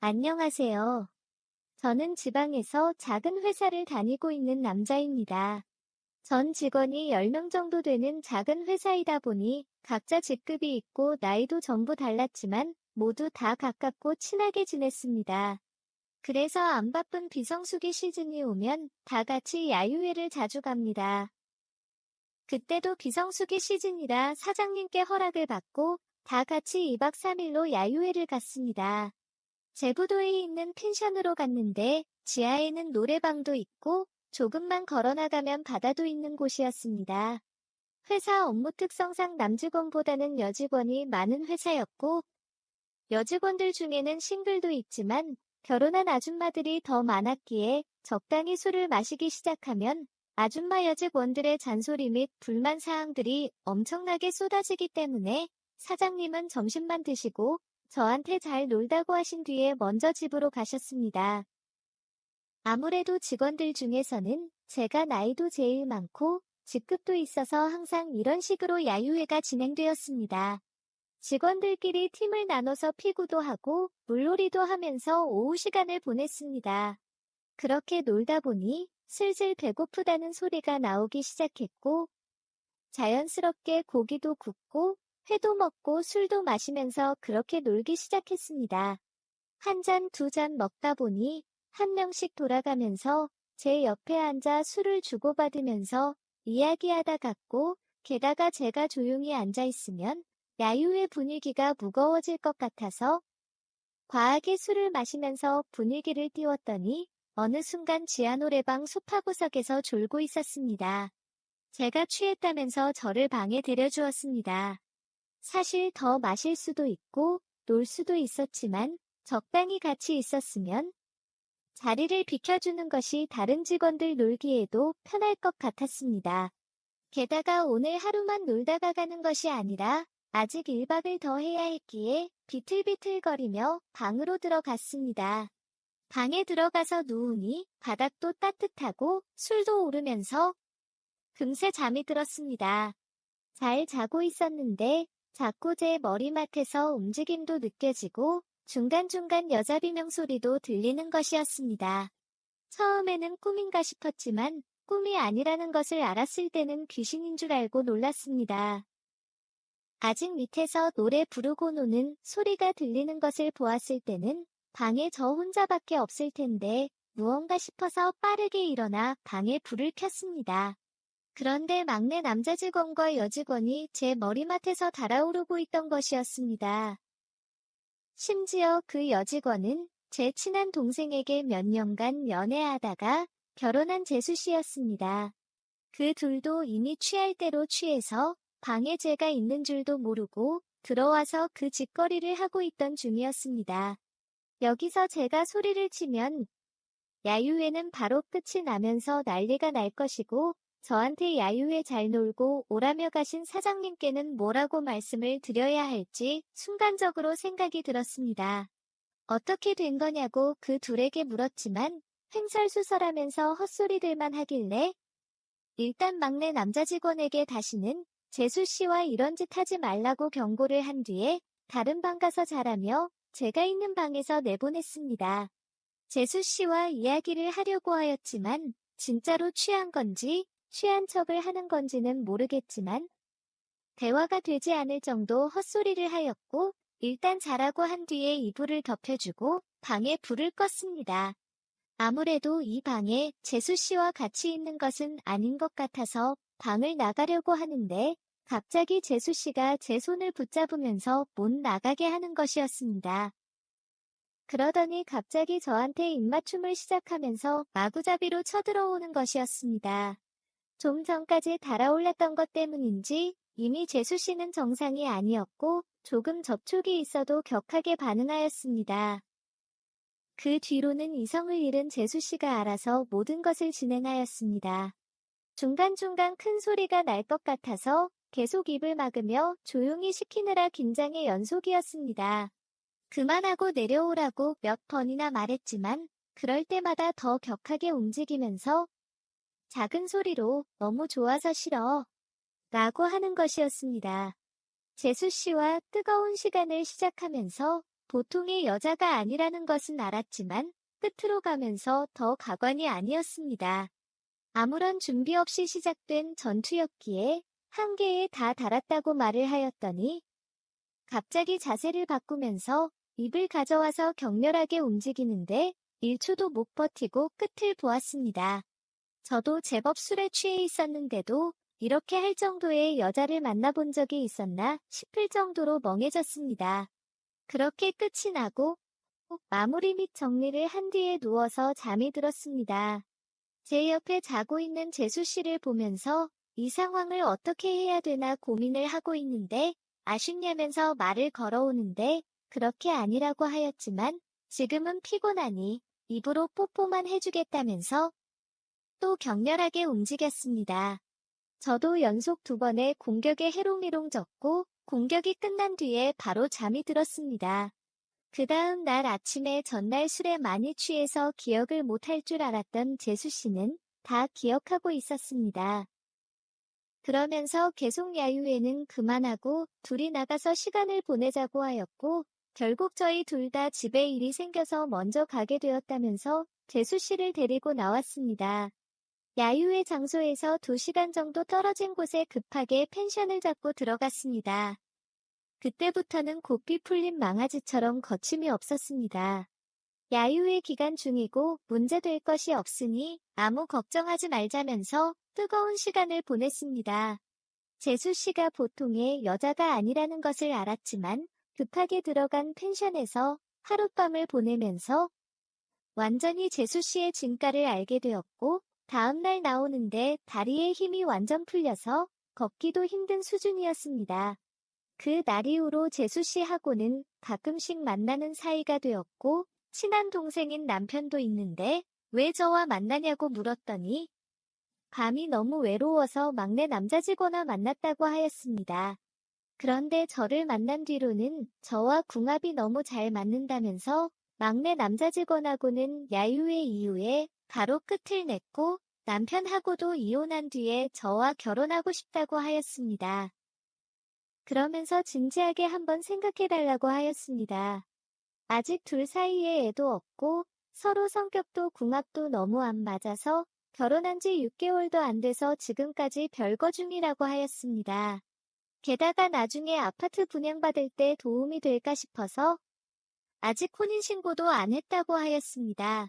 안녕하세요. 저는 지방에서 작은 회사를 다니고 있는 남자입니다. 전 직원이 10명 정도 되는 작은 회사이다 보니 각자 직급이 있고 나이도 전부 달랐지만 모두 다 가깝고 친하게 지냈습니다. 그래서 안 바쁜 비성수기 시즌이 오면 다 같이 야유회를 자주 갑니다. 그때도 비성수기 시즌이라 사장님께 허락을 받고 다 같이 2박 3일로 야유회를 갔습니다. 제부도에 있는 펜션으로 갔는데 지하에는 노래방도 있고 조금만 걸어나가면 바다도 있는 곳이었습니다. 회사 업무 특성상 남직원보다는 여직원이 많은 회사였고 여직원들 중에는 싱글도 있지만 결혼한 아줌마들이 더 많았기에 적당히 술을 마시기 시작하면 아줌마 여직원들의 잔소리 및 불만 사항들이 엄청나게 쏟아지기 때문에 사장님은 점심만 드시고 저한테 잘 놀다고 하신 뒤에 먼저 집으로 가셨습니다. 아무래도 직원들 중에서는 제가 나이도 제일 많고 직급도 있어서 항상 이런 식으로 야유회가 진행되었습니다. 직원들끼리 팀을 나눠서 피구도 하고 물놀이도 하면서 오후 시간을 보냈습니다. 그렇게 놀다 보니 슬슬 배고프다는 소리가 나오기 시작했고 자연스럽게 고기도 굽고 회도 먹고 술도 마시면서 그렇게 놀기 시작했습니다. 한 잔, 두 잔 먹다 보니 한 명씩 돌아가면서 제 옆에 앉아 술을 주고받으면서 이야기하다 갔고 게다가 제가 조용히 앉아 있으면 야유회 분위기가 무거워질 것 같아서 과하게 술을 마시면서 분위기를 띄웠더니 어느 순간 지하 노래방 소파 구석에서 졸고 있었습니다. 제가 취했다면서 저를 방에 데려주었습니다. 사실 더 마실 수도 있고 놀 수도 있었지만 적당히 같이 있었으면 자리를 비켜주는 것이 다른 직원들 놀기에도 편할 것 같았습니다. 게다가 오늘 하루만 놀다가 가는 것이 아니라 아직 1박을 더 해야 했기에 비틀비틀거리며 방으로 들어갔습니다. 방에 들어가서 누우니 바닥도 따뜻하고 술도 오르면서 금세 잠이 들었습니다. 잘 자고 있었는데 자꾸 제 머리맡에서 움직임도 느껴지고 중간중간 여자 비명 소리도 들리는 것이었습니다. 처음에는 꿈인가 싶었지만 꿈이 아니라는 것을 알았을 때는 귀신인 줄 알고 놀랐습니다. 아직 밑에서 노래 부르고 노는 소리가 들리는 것을 보았을 때는 방에 저 혼자밖에 없을 텐데 무언가 싶어서 빠르게 일어나 방에 불을 켰습니다. 그런데 막내 남자 직원과 여직원이 제 머리맡에서 달아오르고 있던 것이었습니다. 심지어 그 여직원은 제 친한 동생에게 몇 년간 연애하다가 결혼한 재수 씨였습니다. 그 둘도 이미 취할 대로 취해서 방에 제가 있는 줄도 모르고 들어와서 그 짓거리를 하고 있던 중이었습니다. 여기서 제가 소리를 치면 야유회는 바로 끝이 나면서 난리가 날 것이고 저한테 야유회 잘 놀고 오라며 가신 사장님께는 뭐라고 말씀을 드려야 할지 순간적으로 생각이 들었습니다. 어떻게 된 거냐고 그 둘에게 물었지만 횡설수설하면서 헛소리들만 하길래 일단 막내 남자 직원에게 다시는 재수 씨와 이런 짓 하지 말라고 경고를 한 뒤에 다른 방 가서 자라며 제가 있는 방에서 내보냈습니다. 재수 씨와 이야기를 하려고 하였지만 진짜로 취한 건지 취한 척을 하는 건지는 모르겠지만 대화가 되지 않을 정도 헛소리를 하였고 일단 자라고 한 뒤에 이불을 덮여주고 방에 불을 껐습니다. 아무래도 이 방에 재수 씨와 같이 있는 것은 아닌 것 같아서 방을 나가려고 하는데 갑자기 재수 씨가 제 손을 붙잡으면서 못 나가게 하는 것이었습니다. 그러더니 갑자기 저한테 입맞춤을 시작하면서 마구잡이로 쳐들어오는 것이었습니다. 좀 전까지 달아올랐던 것 때문인지 이미 재수 씨는 정상이 아니었고 조금 접촉이 있어도 격하게 반응하였습니다. 그 뒤로는 이성을 잃은 재수 씨가 알아서 모든 것을 진행하였습니다. 중간중간 큰 소리가 날 것 같아서 계속 입을 막으며 조용히 시키느라 긴장의 연속이었습니다. 그만하고 내려오라고 몇 번이나 말했지만 그럴 때마다 더 격하게 움직이면서 작은 소리로 너무 좋아서 싫어 라고 하는 것이었습니다. 재수 씨와 뜨거운 시간을 시작하면서 보통의 여자가 아니라는 것은 알았지만 끝으로 가면서 더 가관이 아니었습니다. 아무런 준비 없이 시작된 전투였기에 한계에 다 달았다고 말을 하였더니 갑자기 자세를 바꾸면서 입을 가져와서 격렬하게 움직이는데 1초도 못 버티고 끝을 보았습니다. 저도 제법 술에 취해 있었는데도 이렇게 할 정도의 여자를 만나본 적이 있었나 싶을 정도로 멍해졌습니다. 그렇게 끝이 나고 마무리 및 정리를 한 뒤에 누워서 잠이 들었습니다. 제 옆에 자고 있는 재수 씨를 보면서 이 상황을 어떻게 해야 되나 고민을 하고 있는데 아쉽냐면서 말을 걸어오는데 그렇게 아니라고 하였지만 지금은 피곤하니 입으로 뽀뽀만 해주겠다면서 또 격렬하게 움직였습니다. 저도 연속 2번의 공격에 해롱해롱 졌고 공격이 끝난 뒤에 바로 잠이 들었습니다. 그 다음 날 아침에 전날 술에 많이 취해서 기억을 못할 줄 알았던 재수 씨는 다 기억하고 있었습니다. 그러면서 계속 야유회는 그만하고 둘이 나가서 시간을 보내자고 하였고 결국 저희 둘 다 집에 일이 생겨서 먼저 가게 되었다면서 재수 씨를 데리고 나왔습니다. 야유회 장소에서 2시간 정도 떨어진 곳에 급하게 펜션을 잡고 들어갔습니다. 그때부터는 고삐 풀린 망아지처럼 거침이 없었습니다. 야유회 기간 중이고 문제될 것이 없으니 아무 걱정하지 말자면서 뜨거운 시간을 보냈습니다. 재수 씨가 보통의 여자가 아니라는 것을 알았지만 급하게 들어간 펜션에서 하룻밤을 보내면서 완전히 재수 씨의 진가를 알게 되었고 다음날 나오는데 다리에 힘이 완전 풀려서 걷기도 힘든 수준이었습니다. 그 날 이후로 재수 씨하고는 가끔씩 만나는 사이가 되었고 친한 동생인 남편도 있는데 왜 저와 만나냐고 물었더니 밤이 너무 외로워서 막내 남자 직원과 만났다고 하였습니다. 그런데 저를 만난 뒤로는 저와 궁합이 너무 잘 맞는다면서 막내 남자 직원하고는 야유회 이후에 바로 끝을 냈고 남편하고도 이혼한 뒤에 저와 결혼하고 싶다고 하였습니다. 그러면서 진지하게 한번 생각해달라고 하였습니다. 아직 둘 사이에 애도 없고 서로 성격도 궁합도 너무 안 맞아서 결혼한 지 6개월도 안 돼서 지금까지 별거 중이라고 하였습니다. 게다가 나중에 아파트 분양받을 때 도움이 될까 싶어서 아직 혼인신고도 안 했다고 하였습니다.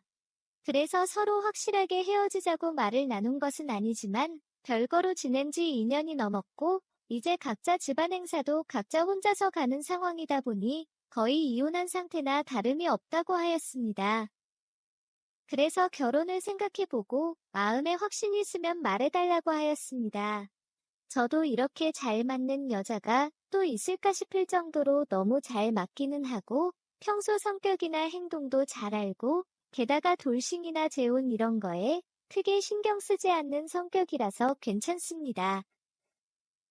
그래서 서로 확실하게 헤어지자고 말을 나눈 것은 아니지만 별거로 지낸 지 2년이 넘었고 이제 각자 집안 행사도 각자 혼자서 가는 상황이다 보니 거의 이혼한 상태나 다름이 없다고 하였습니다. 그래서 결혼을 생각해보고 마음에 확신이 있으면 말해달라고 하였습니다. 저도 이렇게 잘 맞는 여자가 또 있을까 싶을 정도로 너무 잘 맞기는 하고 평소 성격이나 행동도 잘 알고 게다가 돌싱이나 재혼 이런 거에 크게 신경 쓰지 않는 성격이라서 괜찮습니다.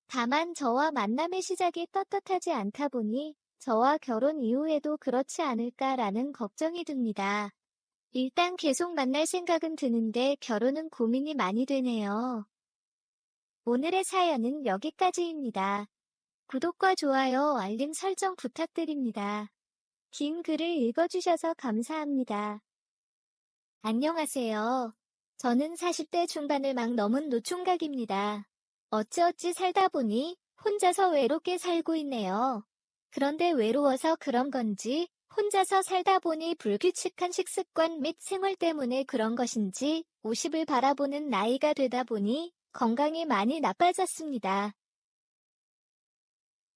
다만 저와 만남의 시작이 떳떳하지 않다 보니 저와 결혼 이후에도 그렇지 않을까라는 걱정이 듭니다. 일단 계속 만날 생각은 드는데 결혼은 고민이 많이 되네요. 오늘의 사연은 여기까지입니다. 구독과 좋아요, 알림 설정 부탁드립니다. 긴 글을 읽어주셔서 감사합니다. 안녕하세요. 저는 40대 중반을 막 넘은 노총각입니다. 어찌어찌 살다 보니 혼자서 외롭게 살고 있네요. 그런데 외로워서 그런 건지 혼자서 살다 보니 불규칙한 식습관 및 생활 때문에 그런 것인지 50을 바라보는 나이가 되다 보니 건강이 많이 나빠졌습니다.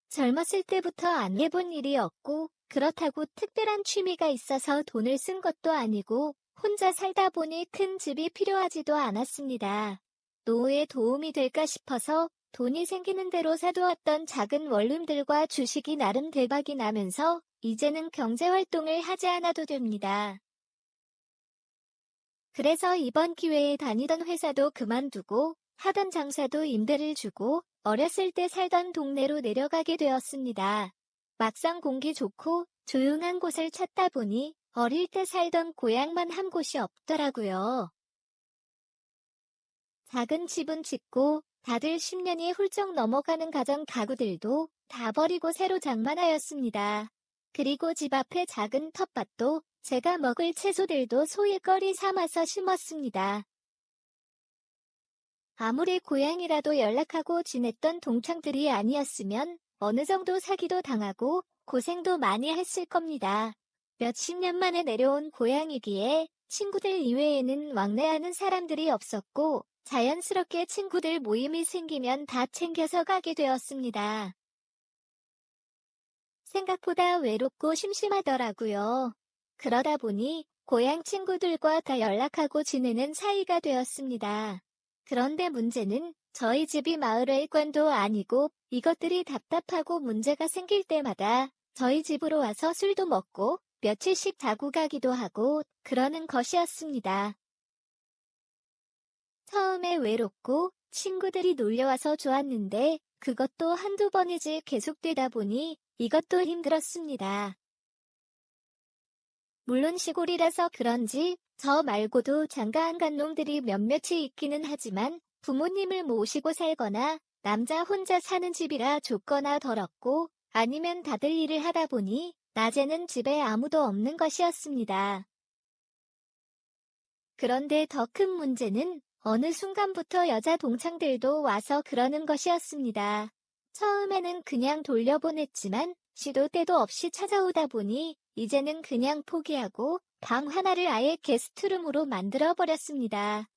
젊었을 때부터 안 해본 일이 없고 그렇다고 특별한 취미가 있어서 돈을 쓴 것도 아니고 혼자 살다 보니 큰 집이 필요하지도 않았습니다. 노후에 도움이 될까 싶어서 돈이 생기는 대로 사두었던 작은 원룸들과 주식이 나름 대박이 나면서 이제는 경제활동을 하지 않아도 됩니다. 그래서 이번 기회에 다니던 회사도 그만두고 하던 장사도 임대를 주고 어렸을 때 살던 동네로 내려가게 되었습니다. 막상 공기 좋고 조용한 곳을 찾다 보니 어릴 때 살던 고향만 한 곳이 없더라고요. 작은 집은 짓고 다들 10년이 훌쩍 넘어가는 가정 가구들도 다 버리고 새로 장만하였습니다. 그리고 집 앞에 작은 텃밭도 제가 먹을 채소들도 소일거리 삼아서 심었습니다. 아무리 고향이라도 연락하고 지냈던 동창들이 아니었으면 어느 정도 사기도 당하고 고생도 많이 했을 겁니다. 몇십 년 만에 내려온 고향이기에 친구들 이외에는 왕래하는 사람들이 없었고 자연스럽게 친구들 모임이 생기면 다 챙겨서 가게 되었습니다. 생각보다 외롭고 심심하더라고요. 그러다 보니 고향 친구들과 다 연락하고 지내는 사이가 되었습니다. 그런데 문제는 저희 집이 마을 회관도 아니고 이것들이 답답하고 문제가 생길 때마다 저희 집으로 와서 술도 먹고 며칠씩 자고 가기도 하고 그러는 것이었습니다. 처음에 외롭고 친구들이 놀려와서 좋았는데 그것도 한두 번이지 계속되다 보니 이것도 힘들었습니다. 물론 시골이라서 그런지 저 말고도 장가 안 간 놈들이 몇몇이 있기는 하지만 부모님을 모시고 살거나 남자 혼자 사는 집이라 좁거나 더럽고 아니면 다들 일을 하다 보니 낮에는 집에 아무도 없는 것이었습니다. 그런데 더 큰 문제는 어느 순간부터 여자 동창들도 와서 그러는 것이었습니다. 처음에는 그냥 돌려보냈지만 시도 때도 없이 찾아오다 보니 이제는 그냥 포기하고 방 하나를 아예 게스트룸으로 만들어버렸습니다.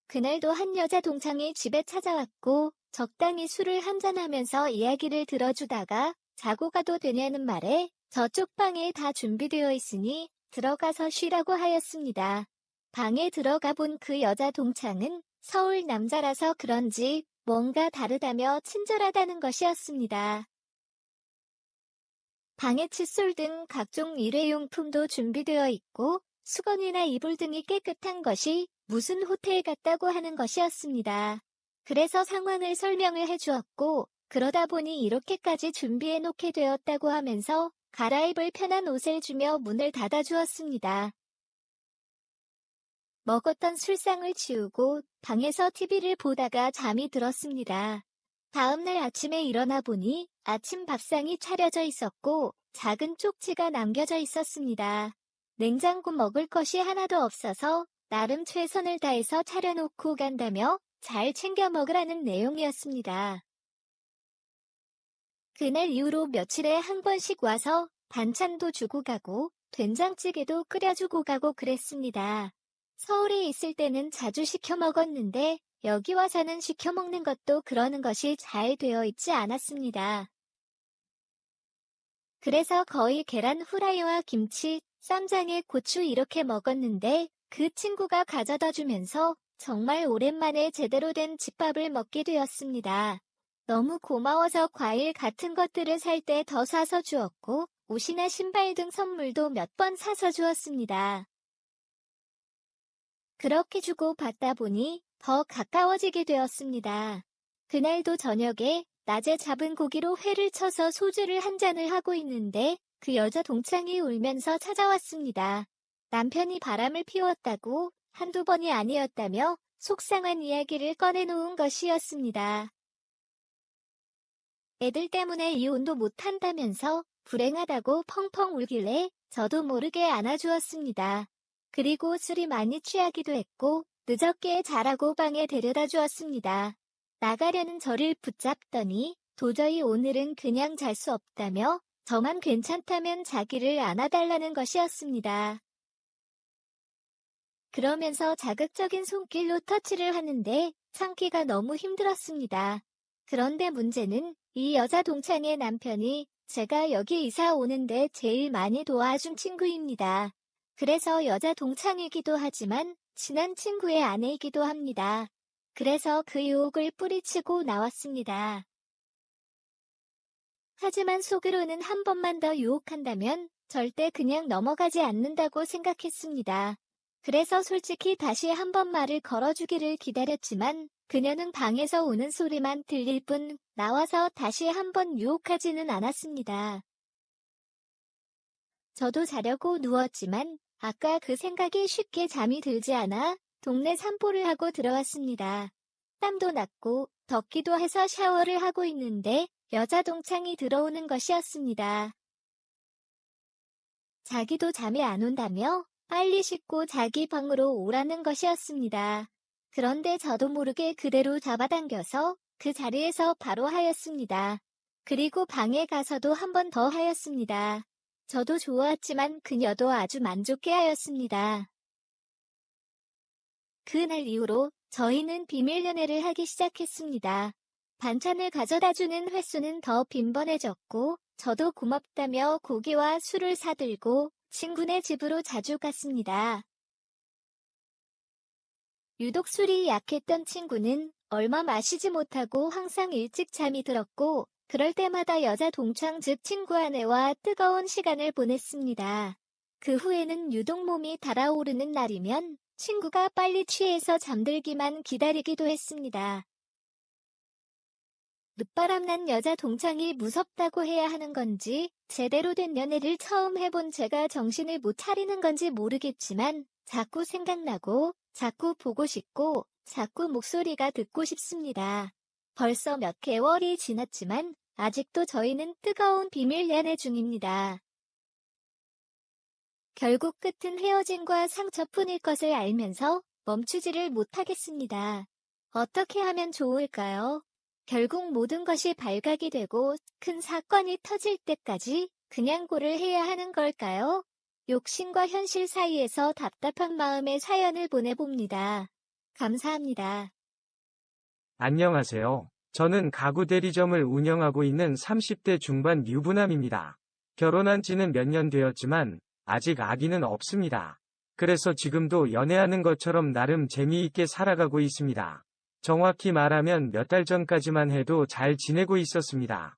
그날도 한 여자 동창이 집에 찾아왔고 적당히 술을 한잔하면서 이야기를 들어주다가 자고 가도 되냐는 말에 저쪽 방에 다 준비되어 있으니 들어가서 쉬라고 하였습니다. 방에 들어가 본 그 여자 동창은 서울 남자라서 그런지 뭔가 다르다며 친절하다는 것이었습니다. 방에 칫솔 등 각종 일회용품도 준비되어 있고 수건이나 이불 등이 깨끗한 것이 무슨 호텔 같다고 하는 것이었습니다. 그래서 상황을 설명을 해주었고 그러다 보니 이렇게까지 준비해 놓게 되었다고 하면서 갈아입을 편한 옷을 주며 문을 닫아주었습니다. 먹었던 술상을 치우고 방에서 TV를 보다가 잠이 들었습니다. 다음날 아침에 일어나 보니 아침 밥상이 차려져 있었고 작은 쪽지가 남겨져 있었습니다. 냉장고 먹을 것이 하나도 없어서 나름 최선을 다해서 차려놓고 간다며 잘 챙겨 먹으라는 내용이었습니다. 그날 이후로 며칠에 한 번씩 와서 반찬도 주고 가고 된장찌개도 끓여주고 가고 그랬습니다. 서울에 있을 때는 자주 시켜 먹었는데 여기 와서는 시켜 먹는 것도 그러는 것이 잘 되어 있지 않았습니다. 그래서 거의 계란 후라이와 김치, 쌈장에 고추 이렇게 먹었는데 그 친구가 가져다 주면서 정말 오랜만에 제대로 된 집밥을 먹게 되었습니다. 너무 고마워서 과일 같은 것들을 살 때 더 사서 주었고 옷이나 신발 등 선물도 몇 번 사서 주었습니다. 그렇게 주고 받다 보니 더 가까워지게 되었습니다. 그날도 저녁에 낮에 잡은 고기로 회를 쳐서 소주를 한 잔을 하고 있는데 그 여자 동창이 울면서 찾아왔습니다. 남편이 바람을 피웠다고 한두 번이 아니었다며 속상한 이야기를 꺼내놓은 것이었습니다. 애들 때문에 이혼도 못한다면서 불행하다고 펑펑 울길래 저도 모르게 안아주었습니다. 그리고 술이 많이 취하기도 했고 늦었게 자라고 방에 데려다 주었습니다. 나가려는 저를 붙잡더니 도저히 오늘은 그냥 잘 수 없다며 저만 괜찮다면 자기를 안아달라는 것이었습니다. 그러면서 자극적인 손길로 터치를 하는데 참기가 너무 힘들었습니다. 그런데 문제는 이 여자 동창의 남편이 제가 여기 이사 오는데 제일 많이 도와준 친구입니다. 그래서 여자 동창이기도 하지만 친한 친구의 아내이기도 합니다. 그래서 그 유혹을 뿌리치고 나왔습니다. 하지만 속으로는 한 번만 더 유혹한다면 절대 그냥 넘어가지 않는다고 생각했습니다. 그래서 솔직히 다시 한 번 말을 걸어주기를 기다렸지만 그녀는 방에서 우는 소리만 들릴 뿐 나와서 다시 한 번 유혹하지는 않았습니다. 저도 자려고 누웠지만 아까 그 생각이 쉽게 잠이 들지 않아 동네 산보를 하고 들어왔습니다. 땀도 났고 덥기도 해서 샤워를 하고 있는데 여자 동창이 들어오는 것이었습니다. 자기도 잠이 안 온다며 빨리 씻고 자기 방으로 오라는 것이었습니다. 그런데 저도 모르게 그대로 잡아당겨서 그 자리에서 바로 하였습니다. 그리고 방에 가서도 한 번 더 하였습니다. 저도 좋았지만 그녀도 아주 만족해하였습니다. 그날 이후로 저희는 비밀 연애를 하기 시작했습니다. 반찬을 가져다주는 횟수는 더 빈번해졌고, 저도 고맙다며 고기와 술을 사들고 친구네 집으로 자주 갔습니다. 유독 술이 약했던 친구는 얼마 마시지 못하고 항상 일찍 잠이 들었고, 그럴 때마다 여자 동창 즉 친구 아내와 뜨거운 시간을 보냈습니다. 그 후에는 유독 몸이 달아오르는 날이면 친구가 빨리 취해서 잠들기만 기다리기도 했습니다. 늦바람난 여자 동창이 무섭다고 해야 하는 건지, 제대로 된 연애를 처음 해본 제가 정신을 못 차리는 건지 모르겠지만, 자꾸 생각나고, 자꾸 보고 싶고, 자꾸 목소리가 듣고 싶습니다. 벌써 몇 개월이 지났지만, 아직도 저희는 뜨거운 비밀 연애 중입니다. 결국 끝은 헤어짐과 상처뿐일 것을 알면서 멈추지를 못하겠습니다. 어떻게 하면 좋을까요? 결국 모든 것이 발각이 되고 큰 사건이 터질 때까지 그냥 고를 해야 하는 걸까요? 욕심과 현실 사이에서 답답한 마음에 사연을 보내봅니다. 감사합니다. 안녕하세요. 저는 가구 대리점을 운영하고 있는 30대 중반 유부남입니다. 결혼한 지는 몇 년 되었지만 아직 아기는 없습니다. 그래서 지금도 연애하는 것처럼 나름 재미있게 살아가고 있습니다. 정확히 말하면 몇 달 전까지만 해도 잘 지내고 있었습니다.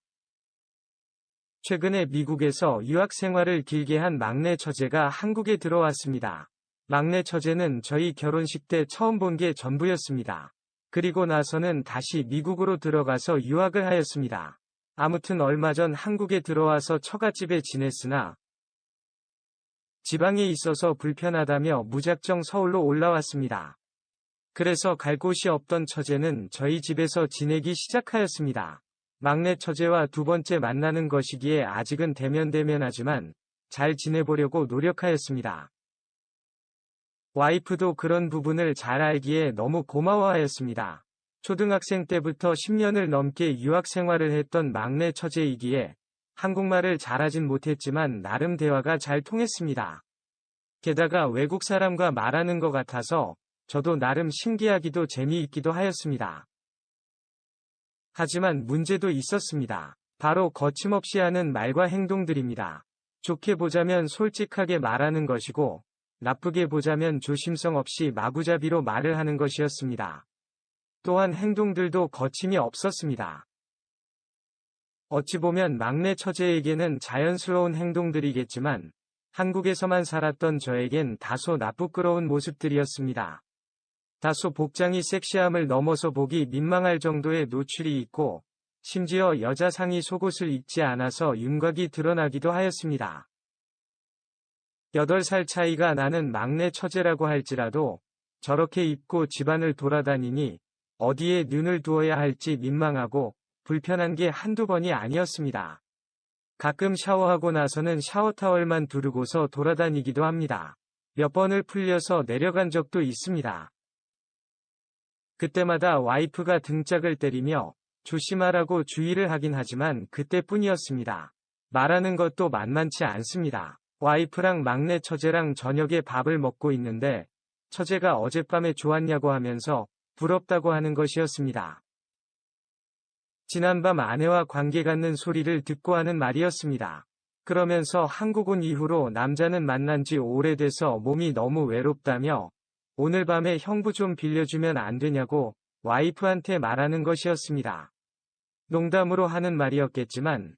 최근에 미국에서 유학 생활을 길게 한 막내 처제가 한국에 들어왔습니다. 막내 처제는 저희 결혼식 때 처음 본 게 전부였습니다. 그리고 나서는 다시 미국으로 들어가서 유학을 하였습니다. 아무튼 얼마 전 한국에 들어와서 처갓집에 지냈으나 지방에 있어서 불편하다며 무작정 서울로 올라왔습니다. 그래서 갈 곳이 없던 처제는 저희 집에서 지내기 시작하였습니다. 막내 처제와 두 번째 만나는 것이기에 아직은 대면대면하지만 잘 지내보려고 노력하였습니다. 와이프도 그런 부분을 잘 알기에 너무 고마워하였습니다. 초등학생 때부터 10년을 넘게 유학 생활을 했던 막내 처제이기에 한국말을 잘하진 못했지만 나름 대화가 잘 통했습니다. 게다가 외국 사람과 말하는 것 같아서 저도 나름 신기하기도 재미있기도 하였습니다. 하지만 문제도 있었습니다. 바로 거침없이 하는 말과 행동들입니다. 좋게 보자면 솔직하게 말하는 것이고, 나쁘게 보자면 조심성 없이 마구잡이로 말을 하는 것이었습니다. 또한 행동들도 거침이 없었습니다. 어찌 보면 막내 처제에게는 자연스러운 행동들이겠지만, 한국에서만 살았던 저에겐 다소 나쁘끄러운 모습들이었습니다. 다소 복장이 섹시함을 넘어서 보기 민망할 정도의 노출이 있고, 심지어 여자 상의 속옷을 입지 않아서 윤곽이 드러나기도 하였습니다. 8살 차이가 나는 막내 처제라고 할지라도 저렇게 입고 집안을 돌아다니니 어디에 눈을 두어야 할지 민망하고 불편한 게 한두 번이 아니었습니다. 가끔 샤워하고 나서는 샤워타월만 두르고서 돌아다니기도 합니다. 몇 번을 풀려서 내려간 적도 있습니다. 그때마다 와이프가 등짝을 때리며 조심하라고 주의를 하긴 하지만 그때뿐이었습니다. 말하는 것도 만만치 않습니다. 와이프랑 막내 처제랑 저녁에 밥을 먹고 있는데 처제가 어젯밤에 좋았냐고 하면서 부럽다고 하는 것이었습니다. 지난밤 아내와 관계 갖는 소리를 듣고 하는 말이었습니다. 그러면서 한국 온 이후로 남자는 만난 지 오래돼서 몸이 너무 외롭다며 오늘 밤에 형부 좀 빌려주면 안 되냐고 와이프한테 말하는 것이었습니다. 농담으로 하는 말이었겠지만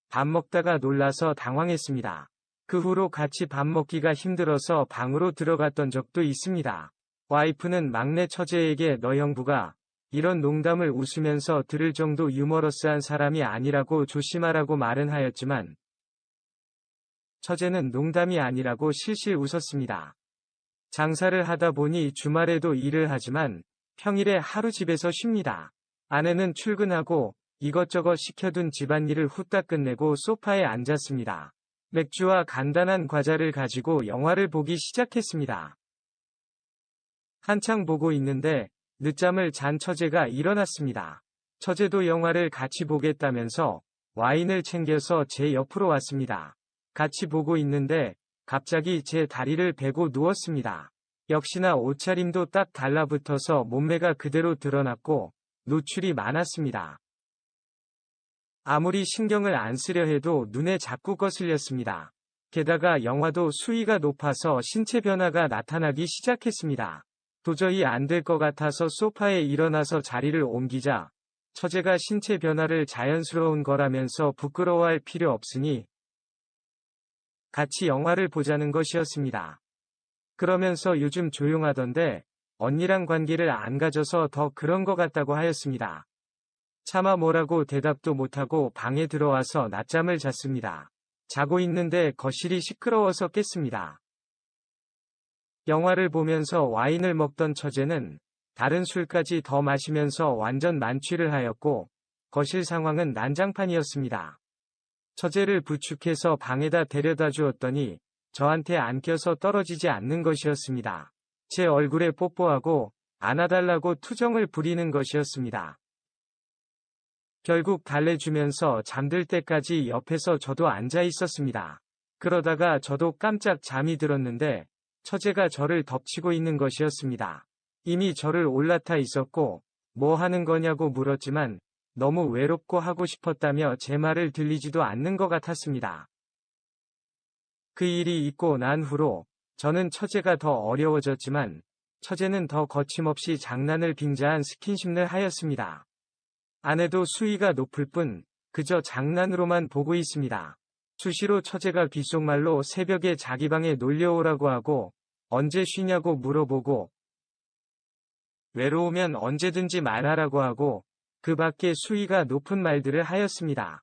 밥 먹다가 놀라서 당황했습니다. 그 후로 같이 밥 먹기가 힘들어서 방으로 들어갔던 적도 있습니다. 와이프는 막내 처제에게 너 형부가 이런 농담을 웃으면서 들을 정도 유머러스한 사람이 아니라고 조심하라고 말은 하였지만 처제는 농담이 아니라고 실실 웃었습니다. 장사를 하다 보니 주말에도 일을 하지만 평일에 하루 집에서 쉽니다. 아내는 출근하고 이것저것 시켜둔 집안일을 후딱 끝내고 소파에 앉았습니다. 맥주와 간단한 과자를 가지고 영화를 보기 시작했습니다. 한창 보고 있는데 늦잠을 잔 처제가 일어났습니다. 처제도 영화를 같이 보겠다면서 와인을 챙겨서 제 옆으로 왔습니다. 같이 보고 있는데 갑자기 제 다리를 베고 누웠습니다. 역시나 옷차림도 딱 달라붙어서 몸매가 그대로 드러났고 노출이 많았습니다. 아무리 신경을 안 쓰려 해도 눈에 자꾸 거슬렸습니다. 게다가 영화도 수위가 높아서 신체 변화가 나타나기 시작했습니다. 도저히 안 될 것 같아서 소파에 일어나서 자리를 옮기자 처제가 신체 변화를 자연스러운 거라면서 부끄러워할 필요 없으니 같이 영화를 보자는 것이었습니다. 그러면서 요즘 조용하던데 언니랑 관계를 안 가져서 더 그런 것 같다고 하였습니다. 차마 뭐라고 대답도 못하고 방에 들어와서 낮잠을 잤습니다. 자고 있는데 거실이 시끄러워서 깼습니다. 영화를 보면서 와인을 먹던 처제는 다른 술까지 더 마시면서 완전 만취를 하였고 거실 상황은 난장판이었습니다. 처제를 부축해서 방에다 데려다 주었더니 저한테 안겨서 떨어지지 않는 것이었습니다. 제 얼굴에 뽀뽀하고 안아달라고 투정을 부리는 것이었습니다. 결국 달래주면서 잠들 때까지 옆에서 저도 앉아 있었습니다. 그러다가 저도 깜짝 잠이 들었는데 처제가 저를 덮치고 있는 것이었습니다. 이미 저를 올라타 있었고 뭐 하는 거냐고 물었지만 너무 외롭고 하고 싶었다며 제 말을 들리지도 않는 것 같았습니다. 그 일이 있고 난 후로 저는 처제가 더 어려워졌지만 처제는 더 거침없이 장난을 빙자한 스킨십을 하였습니다. 아내도 수위가 높을 뿐 그저 장난으로만 보고 있습니다. 수시로 처제가 귓속말로 새벽에 자기 방에 놀려오라고 하고 언제 쉬냐고 물어보고 외로우면 언제든지 말하라고 하고 그 밖에 수위가 높은 말들을 하였습니다.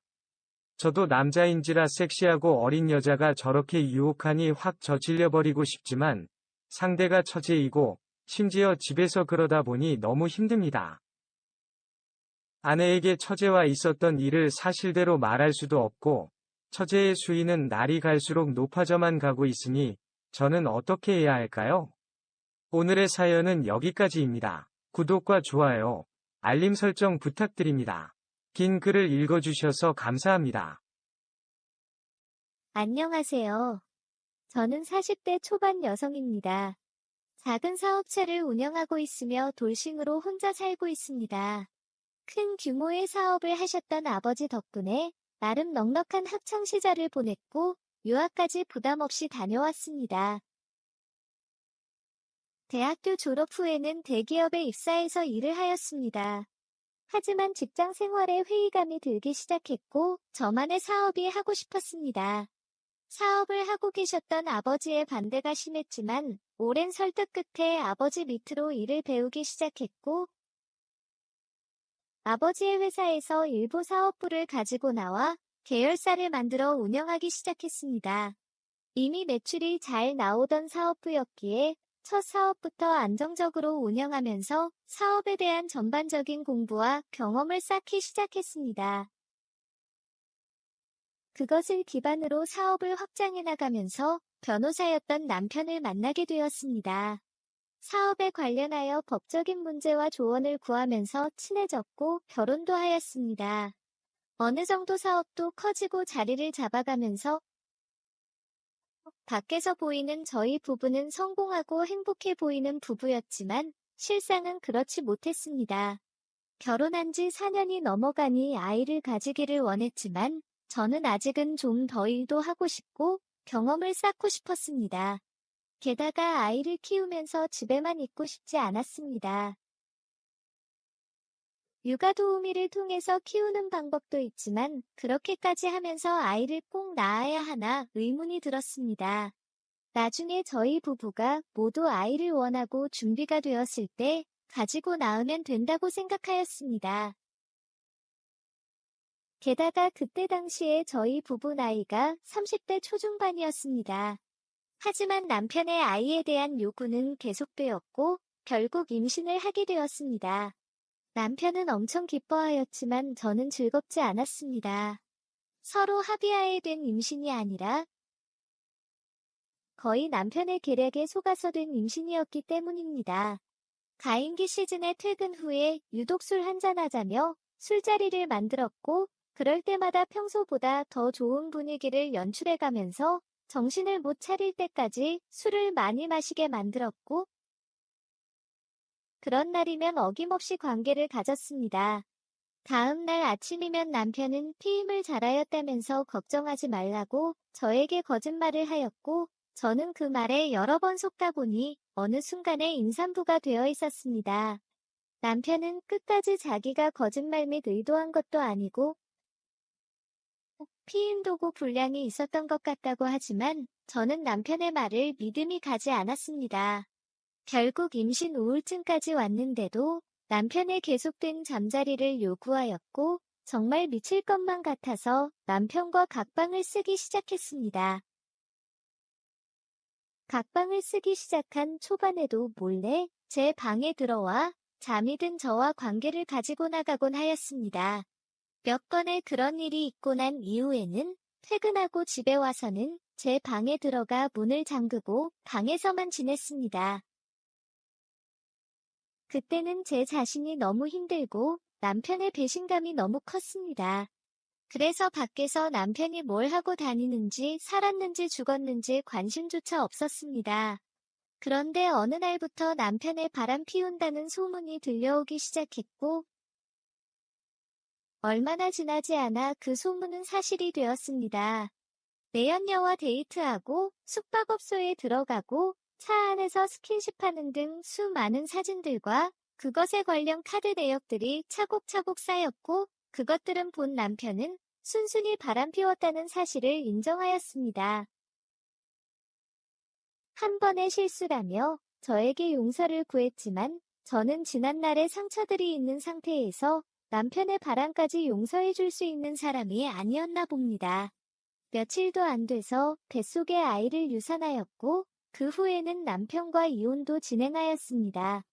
저도 남자인지라 섹시하고 어린 여자가 저렇게 유혹하니 확 저질려버리고 싶지만 상대가 처제이고 심지어 집에서 그러다 보니 너무 힘듭니다. 아내에게 처제와 있었던 일을 사실대로 말할 수도 없고 처제의 수위는 날이 갈수록 높아져만 가고 있으니 저는 어떻게 해야 할까요? 오늘의 사연은 여기까지입니다. 구독과 좋아요, 알림 설정 부탁드립니다. 긴 글을 읽어주셔서 감사합니다. 안녕하세요. 저는 40대 초반 여성입니다. 작은 사업체를 운영하고 있으며 돌싱으로 혼자 살고 있습니다. 큰 규모의 사업을 하셨던 아버지 덕분에 나름 넉넉한 학창 시절을 보냈고 유학까지 부담 없이 다녀왔습니다. 대학교 졸업 후에는 대기업에 입사해서 일을 하였습니다. 하지만 직장 생활에 회의감이 들기 시작했고 저만의 사업이 하고 싶었습니다. 사업을 하고 계셨던 아버지의 반대가 심했지만 오랜 설득 끝에 아버지 밑으로 일을 배우기 시작했고 아버지의 회사에서 일부 사업부를 가지고 나와 계열사를 만들어 운영하기 시작했습니다. 이미 매출이 잘 나오던 사업부였기에 첫 사업부터 안정적으로 운영하면서 사업에 대한 전반적인 공부와 경험을 쌓기 시작했습니다. 그것을 기반으로 사업을 확장해 나가면서 변호사였던 남편을 만나게 되었습니다. 사업에 관련하여 법적인 문제와 조언을 구하면서 친해졌고 결혼도 하였습니다. 어느 정도 사업도 커지고 자리를 잡아가면서 밖에서 보이는 저희 부부는 성공하고 행복해 보이는 부부였지만 실상은 그렇지 못했습니다. 결혼한 지 4년이 넘어가니 아이를 가지기를 원했지만 저는 아직은 좀 더 일도 하고 싶고 경험을 쌓고 싶었습니다. 게다가 아이를 키우면서 집에만 있고 싶지 않았습니다. 육아 도우미를 통해서 키우는 방법도 있지만 그렇게까지 하면서 아이를 꼭 낳아야 하나 의문이 들었습니다. 나중에 저희 부부가 모두 아이를 원하고 준비가 되었을 때 가지고 낳으면 된다고 생각하였습니다. 게다가 그때 당시에 저희 부부 나이가 30대 초중반이었습니다. 하지만 남편의 아이에 대한 요구는 계속되었고 결국 임신을 하게 되었습니다. 남편은 엄청 기뻐하였지만 저는 즐겁지 않았습니다. 서로 합의하에 된 임신이 아니라 거의 남편의 계략에 속아서 된 임신이었기 때문입니다. 가임기 시즌에 퇴근 후에 유독 술 한잔하자며 술자리를 만들었고, 그럴 때마다 평소보다 더 좋은 분위기를 연출해가면서 정신을 못 차릴 때까지 술을 많이 마시게 만들었고, 그런 날이면 어김없이 관계를 가졌습니다. 다음 날 아침이면 남편은 피임을 잘하였다면서 걱정하지 말라고 저에게 거짓말을 하였고, 저는 그 말에 여러 번 속다 보니 어느 순간에 임산부가 되어 있었습니다. 남편은 끝까지 자기가 거짓말 및 의도한 것도 아니고 피임 도구 불량이 있었던 것 같다고 하지만 저는 남편의 말을 믿음이 가지 않았습니다. 결국 임신 우울증까지 왔는데도 남편의 계속된 잠자리를 요구하였고, 정말 미칠 것만 같아서 남편과 각방을 쓰기 시작했습니다. 각방을 쓰기 시작한 초반에도 몰래 제 방에 들어와 잠이 든 저와 관계를 가지고 나가곤 하였습니다. 몇 건의 그런 일이 있고 난 이후에는 퇴근하고 집에 와서는 제 방에 들어가 문을 잠그고 방에서만 지냈습니다. 그때는 제 자신이 너무 힘들고 남편의 배신감이 너무 컸습니다. 그래서 밖에서 남편이 뭘 하고 다니는지 살았는지 죽었는지 관심조차 없었습니다. 그런데 어느 날부터 남편의 바람 피운다는 소문이 들려오기 시작했고, 얼마나 지나지 않아 그 소문은 사실이 되었습니다. 내연녀와 데이트하고 숙박업소에 들어가고 차 안에서 스킨십하는 등 수많은 사진들과 그것에 관련 카드 내역들이 차곡차곡 쌓였고, 그것들은 본 남편은 순순히 바람피웠다는 사실을 인정하였습니다. 한 번의 실수라며 저에게 용서를 구했지만, 저는 지난날의 상처들이 있는 상태에서 남편의 바람까지 용서해 줄 수 있는 사람이 아니었나 봅니다. 며칠도 안 돼서 뱃속에 아이를 유산하였고, 그 후에는 남편과 이혼도 진행하였습니다.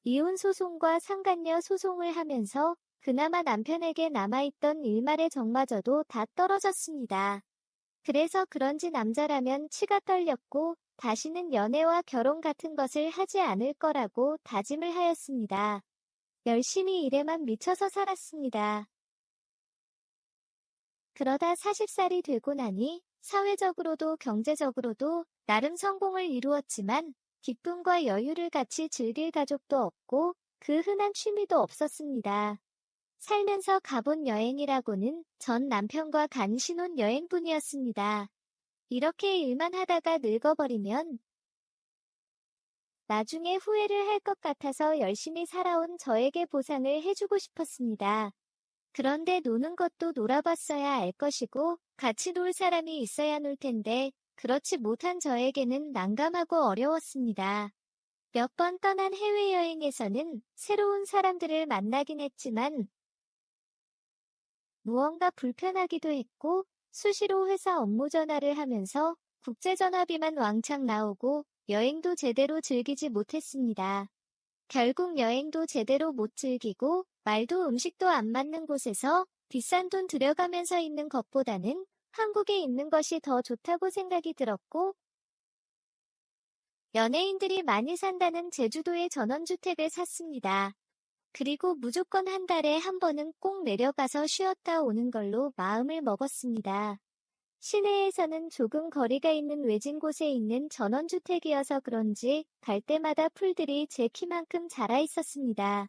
이혼 소송과 상간녀 소송을 하면서 그나마 남편에게 남아있던 일말의 정마저도 다 떨어졌습니다. 그래서 그런지 남자라면 치가 떨렸고 다시는 연애와 결혼 같은 것을 하지 않을 거라고 다짐을 하였습니다. 열심히 일에만 미쳐서 살았습니다. 그러다 40살이 되고 나니 사회적으로도 경제적으로도 나름 성공을 이루었지만 기쁨과 여유를 같이 즐길 가족도 없고 그 흔한 취미도 없었습니다. 살면서 가본 여행이라고는 전 남편과 간 신혼여행뿐이었습니다. 이렇게 일만 하다가 늙어버리면 나중에 후회를 할 것 같아서 열심히 살아온 저에게 보상을 해주고 싶었습니다. 그런데 노는 것도 놀아봤어야 알 것이고 같이 놀 사람이 있어야 놀 텐데 그렇지 못한 저에게는 난감하고 어려웠습니다. 몇 번 떠난 해외여행에서는 새로운 사람들을 만나긴 했지만 무언가 불편하기도 했고 수시로 회사 업무 전화를 하면서 국제전화비만 왕창 나오고 여행도 제대로 즐기지 못했습니다. 결국 여행도 제대로 못 즐기고 말도 음식도 안 맞는 곳에서 비싼 돈 들여가면서 있는 것보다는 한국에 있는 것이 더 좋다고 생각이 들었고, 연예인들이 많이 산다는 제주도의 전원주택을 샀습니다. 그리고 무조건 한 달에 한 번은 꼭 내려가서 쉬었다 오는 걸로 마음을 먹었습니다. 시내에서는 조금 거리가 있는 외진 곳에 있는 전원주택이어서 그런지 갈 때마다 풀들이 제 키만큼 자라 있었습니다.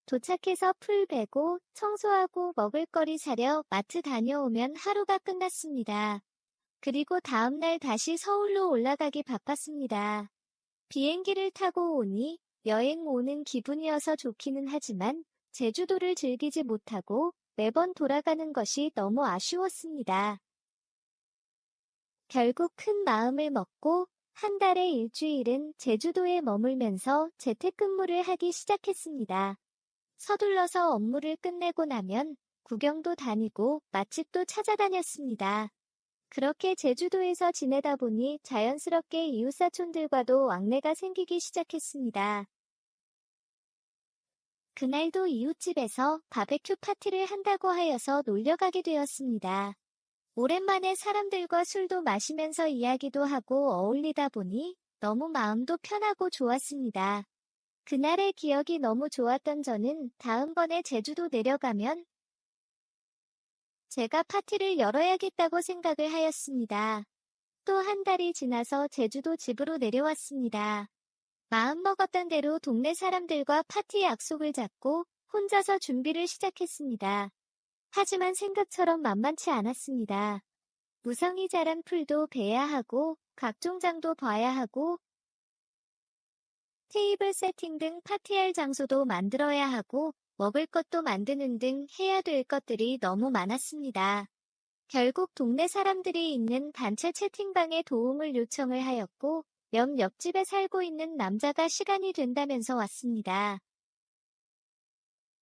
도착해서 풀 베고 청소하고 먹을거리 사려 마트 다녀오면 하루가 끝났습니다. 그리고 다음날 다시 서울로 올라가기 바빴습니다. 비행기를 타고 오니 여행 오는 기분이어서 좋기는 하지만 제주도를 즐기지 못하고 매번 돌아가는 것이 너무 아쉬웠습니다. 결국 큰 마음을 먹고 한 달에 일주일은 제주도에 머물면서 재택근무를 하기 시작했습니다. 서둘러서 업무를 끝내고 나면 구경도 다니고 맛집도 찾아다녔습니다. 그렇게 제주도에서 지내다 보니 자연스럽게 이웃사촌들과도 왕래가 생기기 시작했습니다. 그날도 이웃집에서 바베큐 파티를 한다고 하여서 놀려가게 되었습니다. 오랜만에 사람들과 술도 마시면서 이야기도 하고 어울리다 보니 너무 마음도 편하고 좋았습니다. 그날의 기억이 너무 좋았던 저는 다음번에 제주도 내려가면 제가 파티를 열어야겠다고 생각을 하였습니다. 또 한 달이 지나서 제주도 집으로 내려왔습니다. 마음먹었던 대로 동네 사람들과 파티 약속을 잡고 혼자서 준비를 시작했습니다. 하지만 생각처럼 만만치 않았습니다. 무성이 자란 풀도 베야 하고 각종 장도 봐야 하고 테이블 세팅 등 파티할 장소도 만들어야 하고 먹을 것도 만드는 등 해야 될 것들이 너무 많았습니다. 결국 동네 사람들이 있는 단체 채팅방에 도움을 요청을 하였고 옆집에 살고 있는 남자가 시간이 된다면서 왔습니다.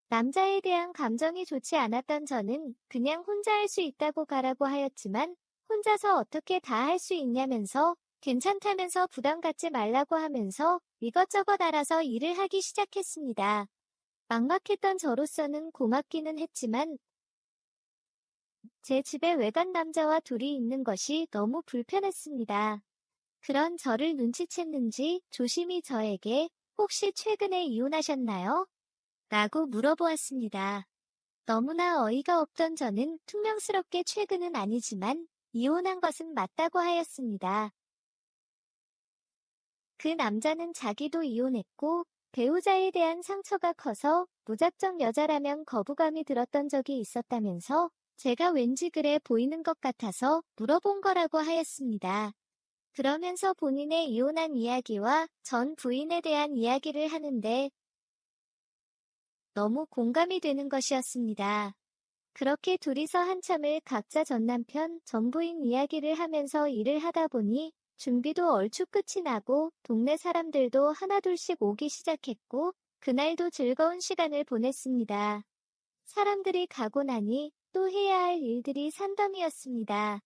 남자에 대한 감정이 좋지 않았던 저는 그냥 혼자 할 수 있다고 가라고 하였지만 혼자서 어떻게 다 할 수 있냐면서 괜찮다면서 부담 갖지 말라고 하면서 이것저것 알아서 일을 하기 시작했습니다. 막막했던 저로서는 고맙기는 했지만 제 집에 외간 남자와 둘이 있는 것이 너무 불편했습니다. 그런 저를 눈치챘는지 조심히 저에게 혹시 최근에 이혼하셨나요? 라고 물어보았습니다. 너무나 어이가 없던 저는 퉁명스럽게 최근은 아니지만 이혼한 것은 맞다고 하였습니다. 그 남자는 자기도 이혼했고 배우자에 대한 상처가 커서 무작정 여자라면 거부감이 들었던 적이 있었다면서 제가 왠지 그래 보이는 것 같아서 물어본 거라고 하였습니다. 그러면서 본인의 이혼한 이야기와 전 부인에 대한 이야기를 하는데 너무 공감이 되는 것이었습니다. 그렇게 둘이서 한참을 각자 전 남편, 전 부인 이야기를 하면서 일을 하다 보니 준비도 얼추 끝이 나고 동네 사람들도 하나둘씩 오기 시작했고 그날도 즐거운 시간을 보냈습니다. 사람들이 가고 나니 또 해야 할 일들이 산더미였습니다.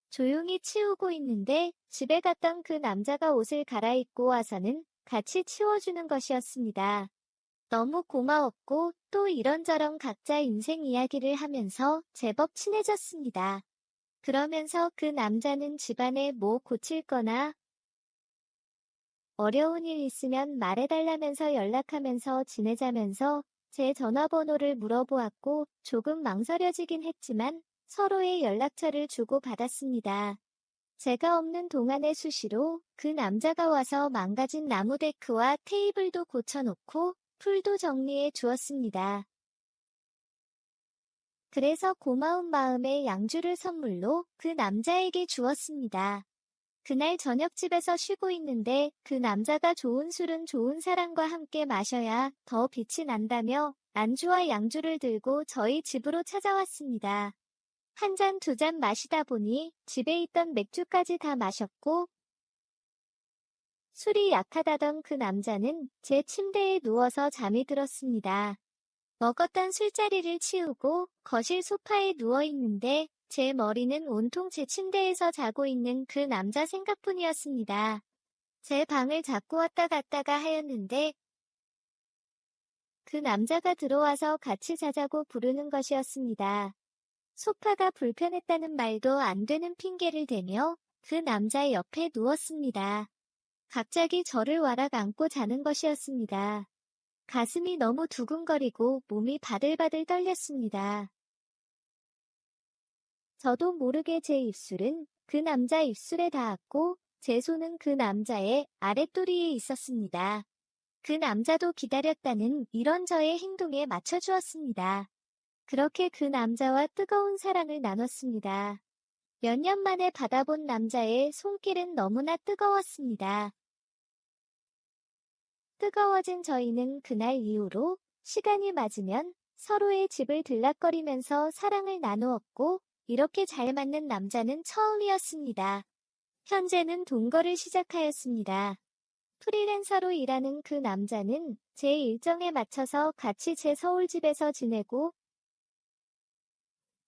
조용히 치우고 있는데 집에 갔던 그 남자가 옷을 갈아입고 와서는 같이 치워주는 것이었습니다. 너무 고마웠고 또 이런저런 각자 인생 이야기를 하면서 제법 친해졌습니다. 그러면서 그 남자는 집안에 뭐 고칠 거나 어려운 일 있으면 말해달라면서 연락하면서 지내자면서 제 전화번호를 물어보았고 조금 망설여지긴 했지만 서로의 연락처를 주고받았습니다. 제가 없는 동안에 수시로 그 남자가 와서 망가진 나무 데크와 테이블도 고쳐놓고 풀도 정리해 주었습니다. 그래서 고마운 마음에 양주를 선물로 그 남자에게 주었습니다. 그날 저녁 집에서 쉬고 있는데 그 남자가 좋은 술은 좋은 사람과 함께 마셔야 더 빛이 난다며 안주와 양주를 들고 저희 집으로 찾아왔습니다. 한 잔, 두 잔 마시다 보니 집에 있던 맥주까지 다 마셨고 술이 약하다던 그 남자는 제 침대에 누워서 잠이 들었습니다. 먹었던 술자리를 치우고 거실 소파에 누워 있는데 제 머리는 온통 제 침대에서 자고 있는 그 남자 생각뿐이었습니다. 제 방을 자꾸 왔다 갔다가 하였는데 그 남자가 들어와서 같이 자자고 부르는 것이었습니다. 소파가 불편했다는 말도 안 되는 핑계를 대며 그 남자의 옆에 누웠습니다. 갑자기 저를 와락 안고 자는 것이었습니다. 가슴이 너무 두근거리고 몸이 바들바들 떨렸습니다. 저도 모르게 제 입술은 그 남자 입술에 닿았고 제 손은 그 남자의 아랫도리에 있었습니다. 그 남자도 기다렸다는 이런 저의 행동에 맞춰주었습니다. 그렇게 그 남자와 뜨거운 사랑을 나눴습니다. 몇 년 만에 받아본 남자의 손길은 너무나 뜨거웠습니다. 뜨거워진 저희는 그날 이후로 시간이 맞으면 서로의 집을 들락거리면서 사랑을 나누었고 이렇게 잘 맞는 남자는 처음이었습니다. 현재는 동거를 시작하였습니다. 프리랜서로 일하는 그 남자는 제 일정에 맞춰서 같이 제 서울집에서 지내고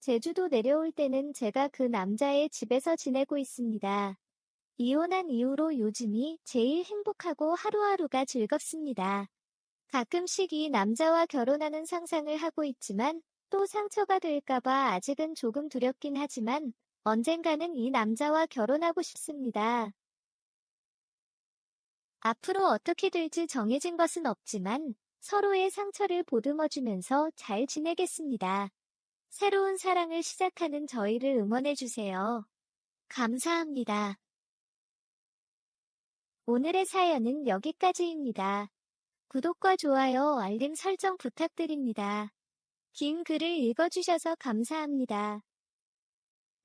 제주도 내려올 때는 제가 그 남자의 집에서 지내고 있습니다. 이혼한 이후로 요즘이 제일 행복하고 하루하루가 즐겁습니다. 가끔씩 이 남자와 결혼하는 상상을 하고 있지만 또 상처가 될까봐 아직은 조금 두렵긴 하지만 언젠가는 이 남자와 결혼하고 싶습니다. 앞으로 어떻게 될지 정해진 것은 없지만 서로의 상처를 보듬어주면서 잘 지내겠습니다. 새로운 사랑을 시작하는 저희를 응원해주세요. 감사합니다. 오늘의 사연은 여기까지입니다. 구독과 좋아요, 알림 설정 부탁드립니다. 긴 글을 읽어주셔서 감사합니다.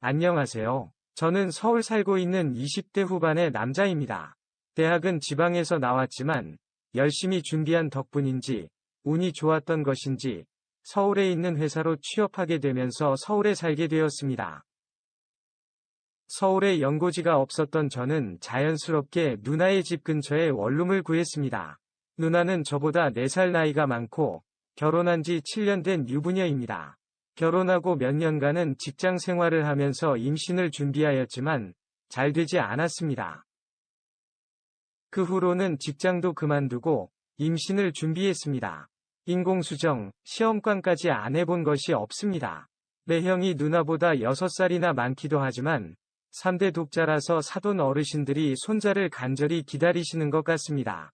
안녕하세요. 저는 서울 살고 있는 20대 후반의 남자입니다. 대학은 지방에서 나왔지만 열심히 준비한 덕분인지 운이 좋았던 것인지 서울에 있는 회사로 취업하게 되면서 서울에 살게 되었습니다. 서울에 연고지가 없었던 저는 자연스럽게 누나의 집 근처에 원룸을 구했습니다. 누나는 저보다 4살 나이가 많고 결혼한 지 7년 된 유부녀입니다. 결혼하고 몇 년간은 직장 생활을 하면서 임신을 준비하였지만 잘 되지 않았습니다. 그 후로는 직장도 그만두고 임신을 준비했습니다. 인공수정, 시험관까지 안 해본 것이 없습니다. 매형이 누나보다 6살이나 많기도 하지만 3대 독자라서 사돈 어르신들이 손자를 간절히 기다리시는 것 같습니다.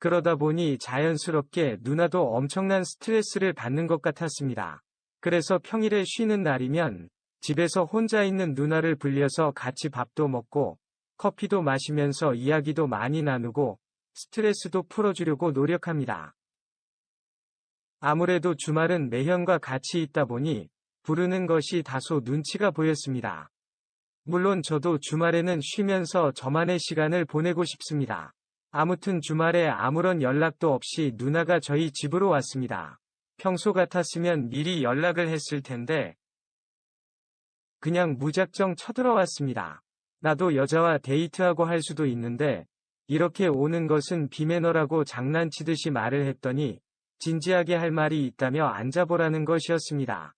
그러다 보니 자연스럽게 누나도 엄청난 스트레스를 받는 것 같았습니다. 그래서 평일에 쉬는 날이면 집에서 혼자 있는 누나를 불려서 같이 밥도 먹고 커피도 마시면서 이야기도 많이 나누고 스트레스도 풀어주려고 노력합니다. 아무래도 주말은 매형과 같이 있다 보니 부르는 것이 다소 눈치가 보였습니다. 물론 저도 주말에는 쉬면서 저만의 시간을 보내고 싶습니다. 아무튼 주말에 아무런 연락도 없이 누나가 저희 집으로 왔습니다. 평소 같았으면 미리 연락을 했을 텐데 그냥 무작정 쳐들어왔습니다. 나도 여자와 데이트하고 할 수도 있는데 이렇게 오는 것은 비매너라고 장난치듯이 말을 했더니 진지하게 할 말이 있다며 앉아보라는 것이었습니다.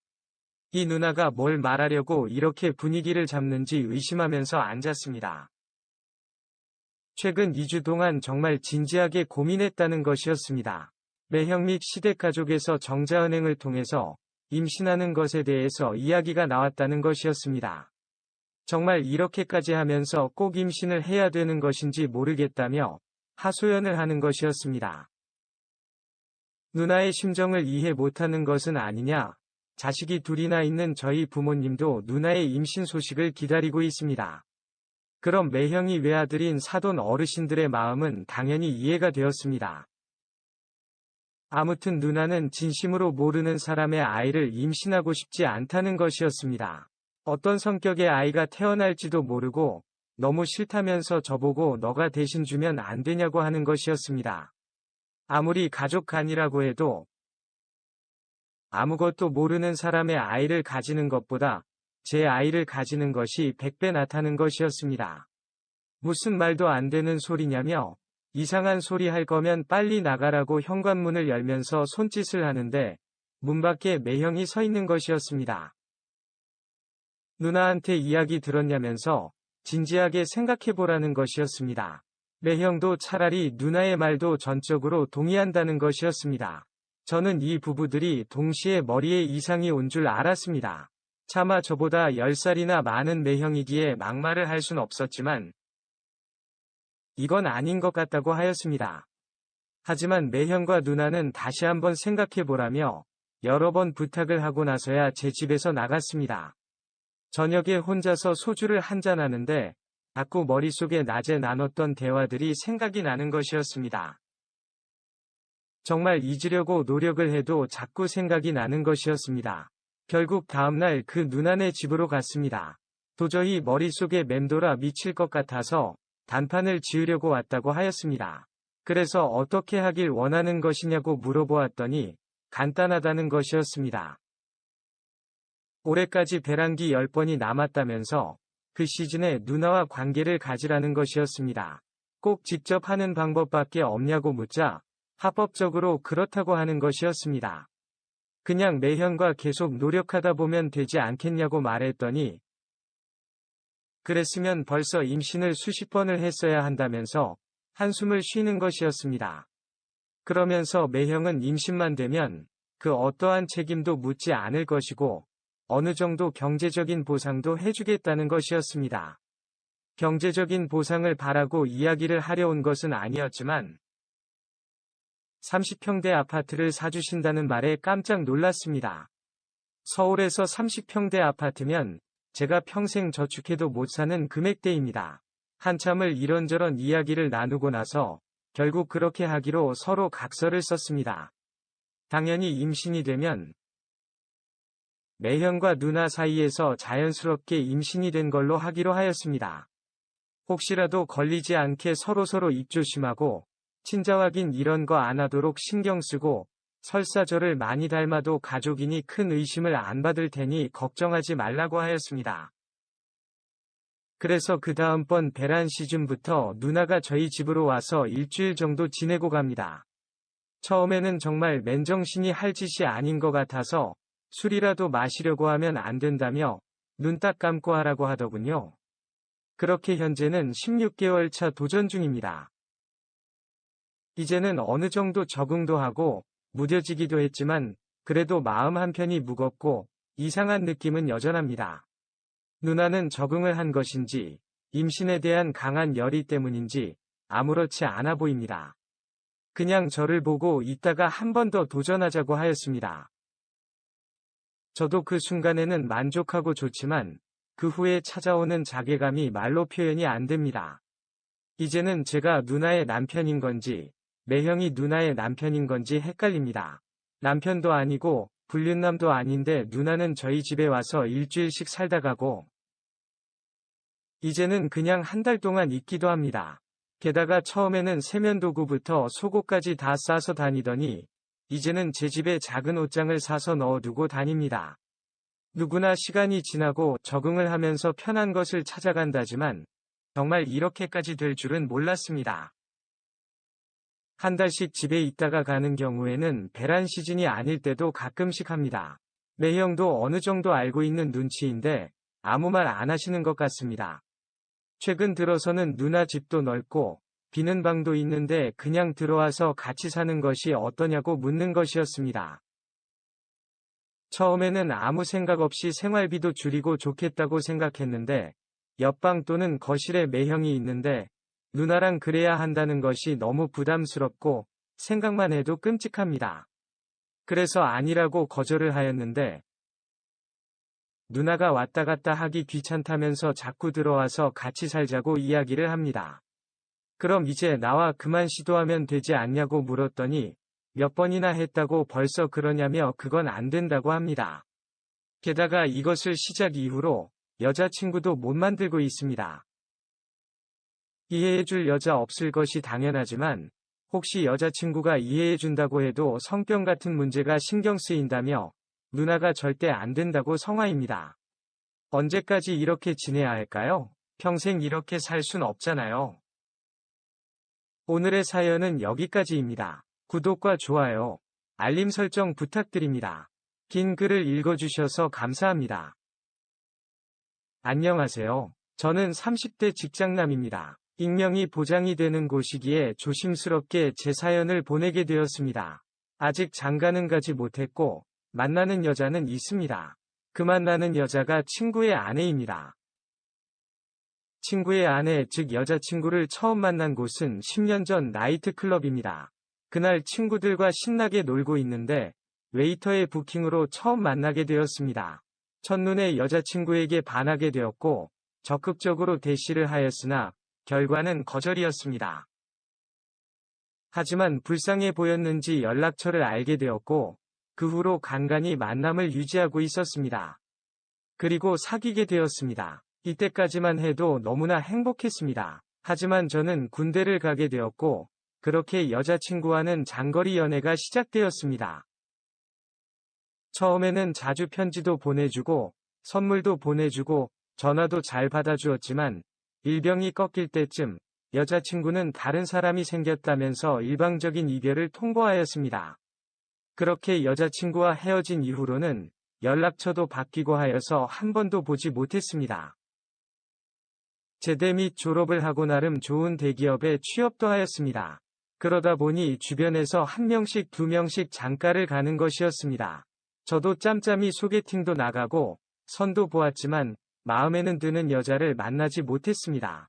이 누나가 뭘 말하려고 이렇게 분위기를 잡는지 의심하면서 앉았습니다. 최근 2주 동안 정말 진지하게 고민했다는 것이었습니다. 매형 및 시댁가족에서 정자은행을 통해서 임신하는 것에 대해서 이야기가 나왔다는 것이었습니다. 정말 이렇게까지 하면서 꼭 임신을 해야 되는 것인지 모르겠다며 하소연을 하는 것이었습니다. 누나의 심정을 이해 못하는 것은 아니냐? 자식이 둘이나 있는 저희 부모님도 누나의 임신 소식을 기다리고 있습니다. 그럼 매형이 외아들인 사돈 어르신들의 마음은 당연히 이해가 되었습니다. 아무튼 누나는 진심으로 모르는 사람의 아이를 임신하고 싶지 않다는 것이었습니다. 어떤 성격의 아이가 태어날지도 모르고 너무 싫다면서 저보고 너가 대신 주면 안 되냐고 하는 것이었습니다. 아무리 가족 간이라고 해도 아무것도 모르는 사람의 아이를 가지는 것보다 제 아이를 가지는 것이 100배 낫다는 것이었습니다. 무슨 말도 안 되는 소리냐며 이상한 소리 할 거면 빨리 나가라고 현관문을 열면서 손짓을 하는데 문 밖에 매형이 서 있는 것이었습니다. 누나한테 이야기 들었냐면서 진지하게 생각해보라는 것이었습니다. 매형도 차라리 누나의 말도 전적으로 동의한다는 것이었습니다. 저는 이 부부들이 동시에 머리에 이상이 온 줄 알았습니다. 차마 저보다 10살이나 많은 매형이기에 막말을 할 순 없었지만 이건 아닌 것 같다고 하였습니다. 하지만 매형과 누나는 다시 한번 생각해보라며 여러 번 부탁을 하고 나서야 제 집에서 나갔습니다. 저녁에 혼자서 소주를 한잔하는데 자꾸 머릿속에 낮에 나눴던 대화들이 생각이 나는 것이었습니다. 정말 잊으려고 노력을 해도 자꾸 생각이 나는 것이었습니다. 결국 다음날 그 누나네 집으로 갔습니다. 도저히 머릿속에 맴돌아 미칠 것 같아서 단판을 지으려고 왔다고 하였습니다. 그래서 어떻게 하길 원하는 것이냐고 물어보았더니 간단하다는 것이었습니다. 올해까지 배란기 10번이 남았다면서 그 시즌에 누나와 관계를 가지라는 것이었습니다. 꼭 직접 하는 방법밖에 없냐고 묻자 합법적으로 그렇다고 하는 것이었습니다. 그냥 매형과 계속 노력하다 보면 되지 않겠냐고 말했더니 그랬으면 벌써 임신을 수십 번을 했어야 한다면서 한숨을 쉬는 것이었습니다. 그러면서 매형은 임신만 되면 그 어떠한 책임도 묻지 않을 것이고 어느 정도 경제적인 보상도 해주겠다는 것이었습니다. 경제적인 보상을 바라고 이야기를 하려온 것은 아니었지만 30평대 아파트를 사주신다는 말에 깜짝 놀랐습니다. 서울에서 30평대 아파트면 제가 평생 저축해도 못 사는 금액대입니다. 한참을 이런저런 이야기를 나누고 나서 결국 그렇게 하기로 서로 각서를 썼습니다. 당연히 임신이 되면 매형과 누나 사이에서 자연스럽게 임신이 된 걸로 하기로 하였습니다. 혹시라도 걸리지 않게 서로서로 입조심하고 친자 확인 이런 거 안 하도록 신경 쓰고 설사 저를 많이 닮아도 가족이니 큰 의심을 안 받을 테니 걱정하지 말라고 하였습니다. 그래서 그 다음번 배란 시즌부터 누나가 저희 집으로 와서 일주일 정도 지내고 갑니다. 처음에는 정말 맨정신이 할 짓이 아닌 것 같아서 술이라도 마시려고 하면 안 된다며 눈 딱 감고 하라고 하더군요. 그렇게 현재는 16개월 차 도전 중입니다. 이제는 어느 정도 적응도 하고 무뎌지기도 했지만 그래도 마음 한편이 무겁고 이상한 느낌은 여전합니다. 누나는 적응을 한 것인지 임신에 대한 강한 열이 때문인지 아무렇지 않아 보입니다. 그냥 저를 보고 이따가 한 번 더 도전하자고 하였습니다. 저도 그 순간에는 만족하고 좋지만 그 후에 찾아오는 자괴감이 말로 표현이 안 됩니다. 이제는 제가 누나의 남편인 건지 매형이 누나의 남편인 건지 헷갈립니다. 남편도 아니고 불륜남도 아닌데 누나는 저희 집에 와서 일주일씩 살다 가고 이제는 그냥 한 달 동안 있기도 합니다. 게다가 처음에는 세면도구부터 속옷까지 다 싸서 다니더니 이제는 제 집에 작은 옷장을 사서 넣어두고 다닙니다. 누구나 시간이 지나고 적응을 하면서 편한 것을 찾아간다지만 정말 이렇게까지 될 줄은 몰랐습니다. 한 달씩 집에 있다가 가는 경우에는 배란 시즌이 아닐 때도 가끔씩 합니다. 매형도 어느 정도 알고 있는 눈치인데 아무 말 안 하시는 것 같습니다. 최근 들어서는 누나 집도 넓고 비는 방도 있는데 그냥 들어와서 같이 사는 것이 어떠냐고 묻는 것이었습니다. 처음에는 아무 생각 없이 생활비도 줄이고 좋겠다고 생각했는데 옆방 또는 거실에 매형이 있는데 누나랑 그래야 한다는 것이 너무 부담스럽고 생각만 해도 끔찍합니다. 그래서 아니라고 거절을 하였는데 누나가 왔다 갔다 하기 귀찮다면서 자꾸 들어와서 같이 살자고 이야기를 합니다. 그럼 이제 나와 그만 시도하면 되지 않냐고 물었더니 몇 번이나 했다고 벌써 그러냐며 그건 안 된다고 합니다. 게다가 이것을 시작 이후로 여자친구도 못 만들고 있습니다. 이해해줄 여자 없을 것이 당연하지만 혹시 여자친구가 이해해준다고 해도 성병 같은 문제가 신경 쓰인다며 누나가 절대 안 된다고 성화입니다. 언제까지 이렇게 지내야 할까요? 평생 이렇게 살 순 없잖아요. 오늘의 사연은 여기까지입니다. 구독과 좋아요, 알림 설정 부탁드립니다. 긴 글을 읽어주셔서 감사합니다. 안녕하세요. 저는 30대 직장남입니다. 익명이 보장이 되는 곳이기에 조심스럽게 제 사연을 보내게 되었습니다. 아직 장가는 가지 못했고 만나는 여자는 있습니다. 그 만나는 여자가 친구의 아내입니다. 친구의 아내 즉 여자친구를 처음 만난 곳은 10년 전 나이트클럽입니다. 그날 친구들과 신나게 놀고 있는데 웨이터의 부킹으로 처음 만나게 되었습니다. 첫눈에 여자친구에게 반하게 되었고 적극적으로 대시를 하였으나 결과는 거절이었습니다. 하지만 불쌍해 보였는지 연락처를 알게 되었고 그 후로 간간히 만남을 유지하고 있었습니다. 그리고 사귀게 되었습니다. 이때까지만 해도 너무나 행복했습니다. 하지만 저는 군대를 가게 되었고 그렇게 여자친구와는 장거리 연애가 시작되었습니다. 처음에는 자주 편지도 보내주고 선물도 보내주고 전화도 잘 받아주었지만 일병이 꺾일 때쯤 여자친구는 다른 사람이 생겼다면서 일방적인 이별을 통보하였습니다. 그렇게 여자친구와 헤어진 이후로는 연락처도 바뀌고 하여서 한 번도 보지 못했습니다. 제대 및 졸업을 하고 나름 좋은 대기업에 취업도 하였습니다. 그러다 보니 주변에서 한 명씩 두 명씩 장가를 가는 것이었습니다. 저도 짬짬이 소개팅도 나가고 선도 보았지만 마음에는 드는 여자를 만나지 못했습니다.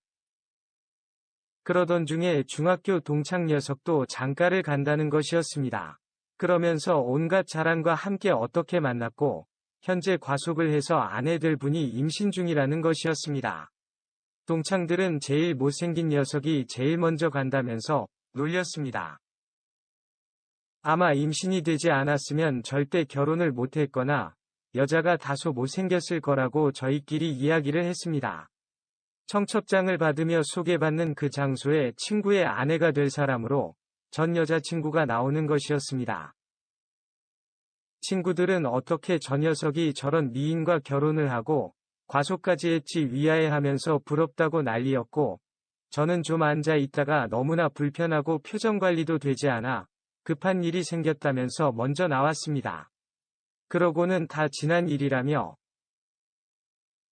그러던 중에 중학교 동창 녀석도 장가를 간다는 것이었습니다. 그러면서 온갖 자랑과 함께 어떻게 만났고 현재 과속을 해서 아내들 분이 임신 중이라는 것이었습니다. 동창들은 제일 못생긴 녀석이 제일 먼저 간다면서 놀렸습니다. 아마 임신이 되지 않았으면 절대 결혼을 못했거나 여자가 다소 못생겼을 거라고 저희끼리 이야기를 했습니다. 청첩장을 받으며 소개받는 그 장소에 친구의 아내가 될 사람으로 전 여자친구가 나오는 것이었습니다. 친구들은 어떻게 저 녀석이 저런 미인과 결혼을 하고 과속까지 했지 위아해하면서 부럽다고 난리였고 저는 좀 앉아 있다가 너무나 불편하고 표정 관리도 되지 않아 급한 일이 생겼다면서 먼저 나왔습니다. 그러고는 다 지난 일이라며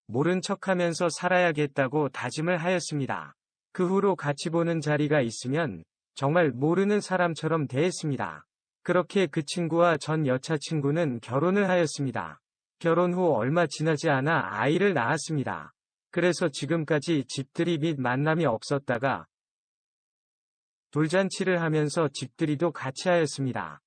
모른 척하면서 살아야겠다고 다짐을 하였습니다. 그 후로 같이 보는 자리가 있으면 정말 모르는 사람처럼 대했습니다. 그렇게 그 친구와 전 여자친구는 결혼을 하였습니다. 결혼 후 얼마 지나지 않아 아이를 낳았습니다. 그래서 지금까지 집들이 및 만남이 없었다가 돌잔치를 하면서 집들이도 같이 하였습니다.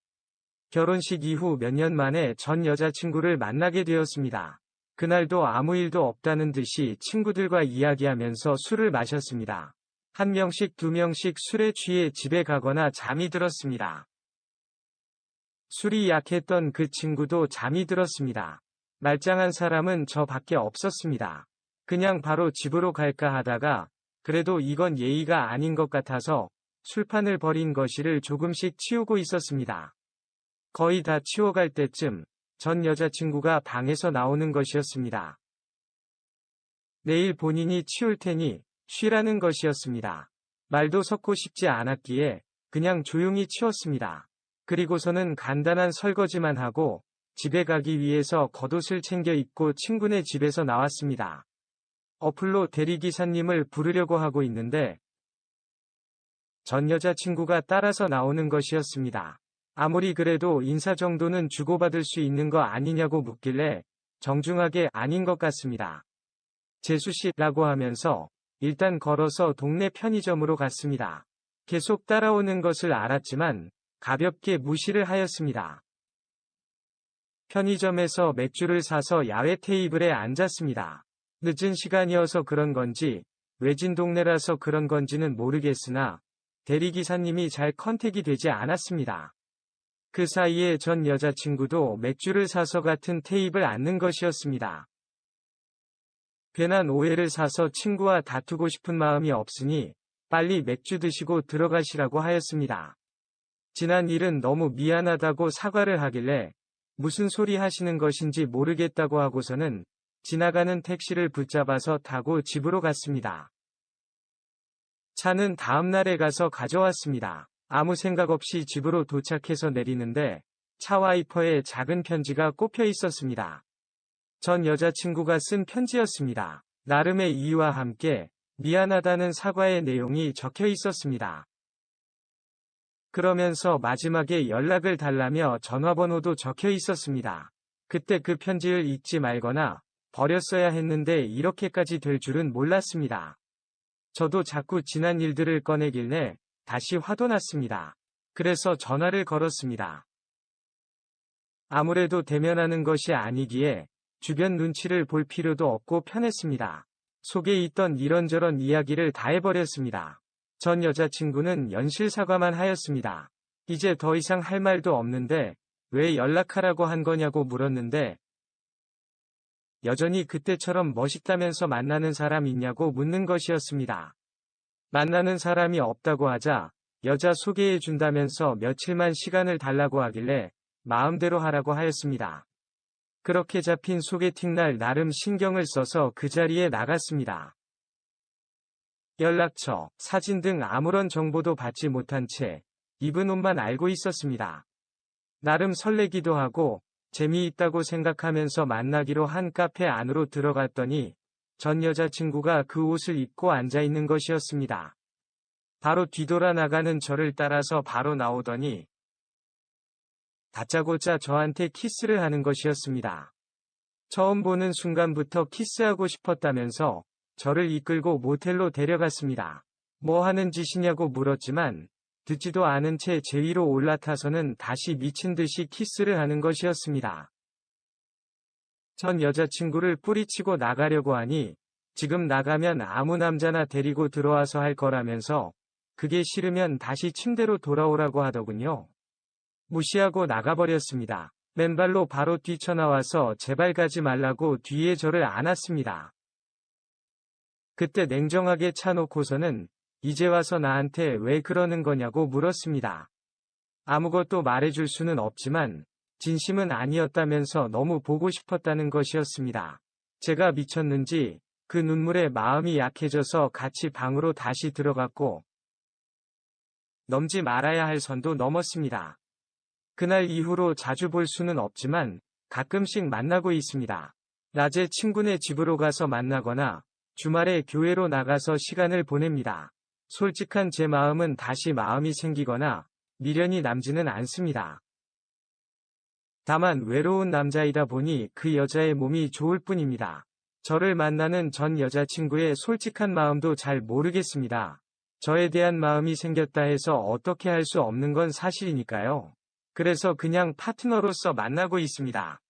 결혼식 이후 몇 년 만에 전 여자친구를 만나게 되었습니다. 그날도 아무 일도 없다는 듯이 친구들과 이야기하면서 술을 마셨습니다. 한 명씩 두 명씩 술에 취해 집에 가거나 잠이 들었습니다. 술이 약했던 그 친구도 잠이 들었습니다. 말짱한 사람은 저 밖에 없었습니다. 그냥 바로 집으로 갈까 하다가 그래도 이건 예의가 아닌 것 같아서 술판을 버린 거실을 조금씩 치우고 있었습니다. 거의 다 치워갈 때쯤 전 여자친구가 방에서 나오는 것이었습니다. 내일 본인이 치울 테니 쉬라는 것이었습니다. 말도 섞고 싶지 않았기에 그냥 조용히 치웠습니다. 그리고서는 간단한 설거지만 하고 집에 가기 위해서 겉옷을 챙겨 입고 친구네 집에서 나왔습니다. 어플로 대리기사님을 부르려고 하고 있는데 전 여자친구가 따라서 나오는 것이었습니다. 아무리 그래도 인사 정도는 주고받을 수 있는 거 아니냐고 묻길래 정중하게 아닌 것 같습니다. 재수씨라고 하면서 일단 걸어서 동네 편의점으로 갔습니다. 계속 따라오는 것을 알았지만 가볍게 무시를 하였습니다. 편의점에서 맥주를 사서 야외 테이블에 앉았습니다. 늦은 시간이어서 그런 건지 외진 동네라서 그런 건지는 모르겠으나 대리기사님이 잘 컨택이 되지 않았습니다. 그 사이에 전 여자친구도 맥주를 사서 같은 테이블 앉는 것이었습니다. 괜한 오해를 사서 친구와 다투고 싶은 마음이 없으니 빨리 맥주 드시고 들어가시라고 하였습니다. 지난 일은 너무 미안하다고 사과를 하길래 무슨 소리 하시는 것인지 모르겠다고 하고서는 지나가는 택시를 붙잡아서 타고 집으로 갔습니다. 차는 다음 날에 가서 가져왔습니다. 아무 생각 없이 집으로 도착해서 내리는데 차 와이퍼에 작은 편지가 꼽혀 있었습니다. 전 여자친구가 쓴 편지였습니다. 나름의 이유와 함께 미안하다는 사과의 내용이 적혀 있었습니다. 그러면서 마지막에 연락을 달라며 전화번호도 적혀 있었습니다. 그때 그 편지를 읽지 말거나 버렸어야 했는데 이렇게까지 될 줄은 몰랐습니다. 저도 자꾸 지난 일들을 꺼내길래 다시 화도 났습니다. 그래서 전화를 걸었습니다. 아무래도 대면하는 것이 아니기에 주변 눈치를 볼 필요도 없고 편했습니다. 속에 있던 이런저런 이야기를 다 해버렸습니다. 전 여자친구는 연실 사과만 하였습니다. 이제 더 이상 할 말도 없는데 왜 연락하라고 한 거냐고 물었는데 여전히 그때처럼 멋있다면서 만나는 사람 있냐고 묻는 것이었습니다. 만나는 사람이 없다고 하자 여자 소개해 준다면서 며칠만 시간을 달라고 하길래 마음대로 하라고 하였습니다. 그렇게 잡힌 소개팅 날 나름 신경을 써서 그 자리에 나갔습니다. 연락처, 사진 등 아무런 정보도 받지 못한 채 입은 옷만 알고 있었습니다. 나름 설레기도 하고 재미있다고 생각하면서 만나기로 한 카페 안으로 들어갔더니 전 여자친구가 그 옷을 입고 앉아 있는 것이었습니다. 바로 뒤돌아 나가는 저를 따라서 바로 나오더니 다짜고짜 저한테 키스를 하는 것이었습니다. 처음 보는 순간부터 키스하고 싶었다면서 저를 이끌고 모텔로 데려갔습니다. 뭐 하는 짓이냐고 물었지만 듣지도 않은 채 제 위로 올라타서는 다시 미친 듯이 키스를 하는 것이었습니다. 전 여자친구를 뿌리치고 나가려고 하니 지금 나가면 아무 남자나 데리고 들어와서 할 거라면서 그게 싫으면 다시 침대로 돌아오라고 하더군요. 무시하고 나가버렸습니다. 맨발로 바로 뛰쳐나와서 제발 가지 말라고 뒤에 저를 안았습니다. 그때 냉정하게 차놓고서는 이제 와서 나한테 왜 그러는 거냐고 물었습니다. 아무것도 말해줄 수는 없지만 진심은 아니었다면서 너무 보고 싶었다는 것이었습니다. 제가 미쳤는지 그 눈물에 마음이 약해져서 같이 방으로 다시 들어갔고 넘지 말아야 할 선도 넘었습니다. 그날 이후로 자주 볼 수는 없지만 가끔씩 만나고 있습니다. 낮에 친구네 집으로 가서 만나거나 주말에 교회로 나가서 시간을 보냅니다. 솔직한 제 마음은 다시 마음이 생기거나 미련이 남지는 않습니다. 다만 외로운 남자이다 보니 그 여자의 몸이 좋을 뿐입니다. 저를 만나는 전 여자친구의 솔직한 마음도 잘 모르겠습니다. 저에 대한 마음이 생겼다 해서 어떻게 할 수 없는 건 사실이니까요. 그래서 그냥 파트너로서 만나고 있습니다.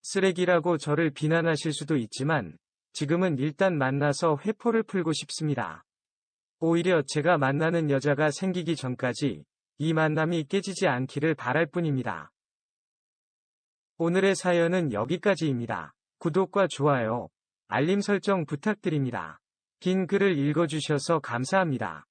쓰레기라고 저를 비난하실 수도 있지만 지금은 일단 만나서 회포를 풀고 싶습니다. 오히려 제가 만나는 여자가 생기기 전까지 이 만남이 깨지지 않기를 바랄 뿐입니다. 오늘의 사연은 여기까지입니다. 구독과 좋아요, 알림 설정 부탁드립니다. 긴 글을 읽어주셔서 감사합니다.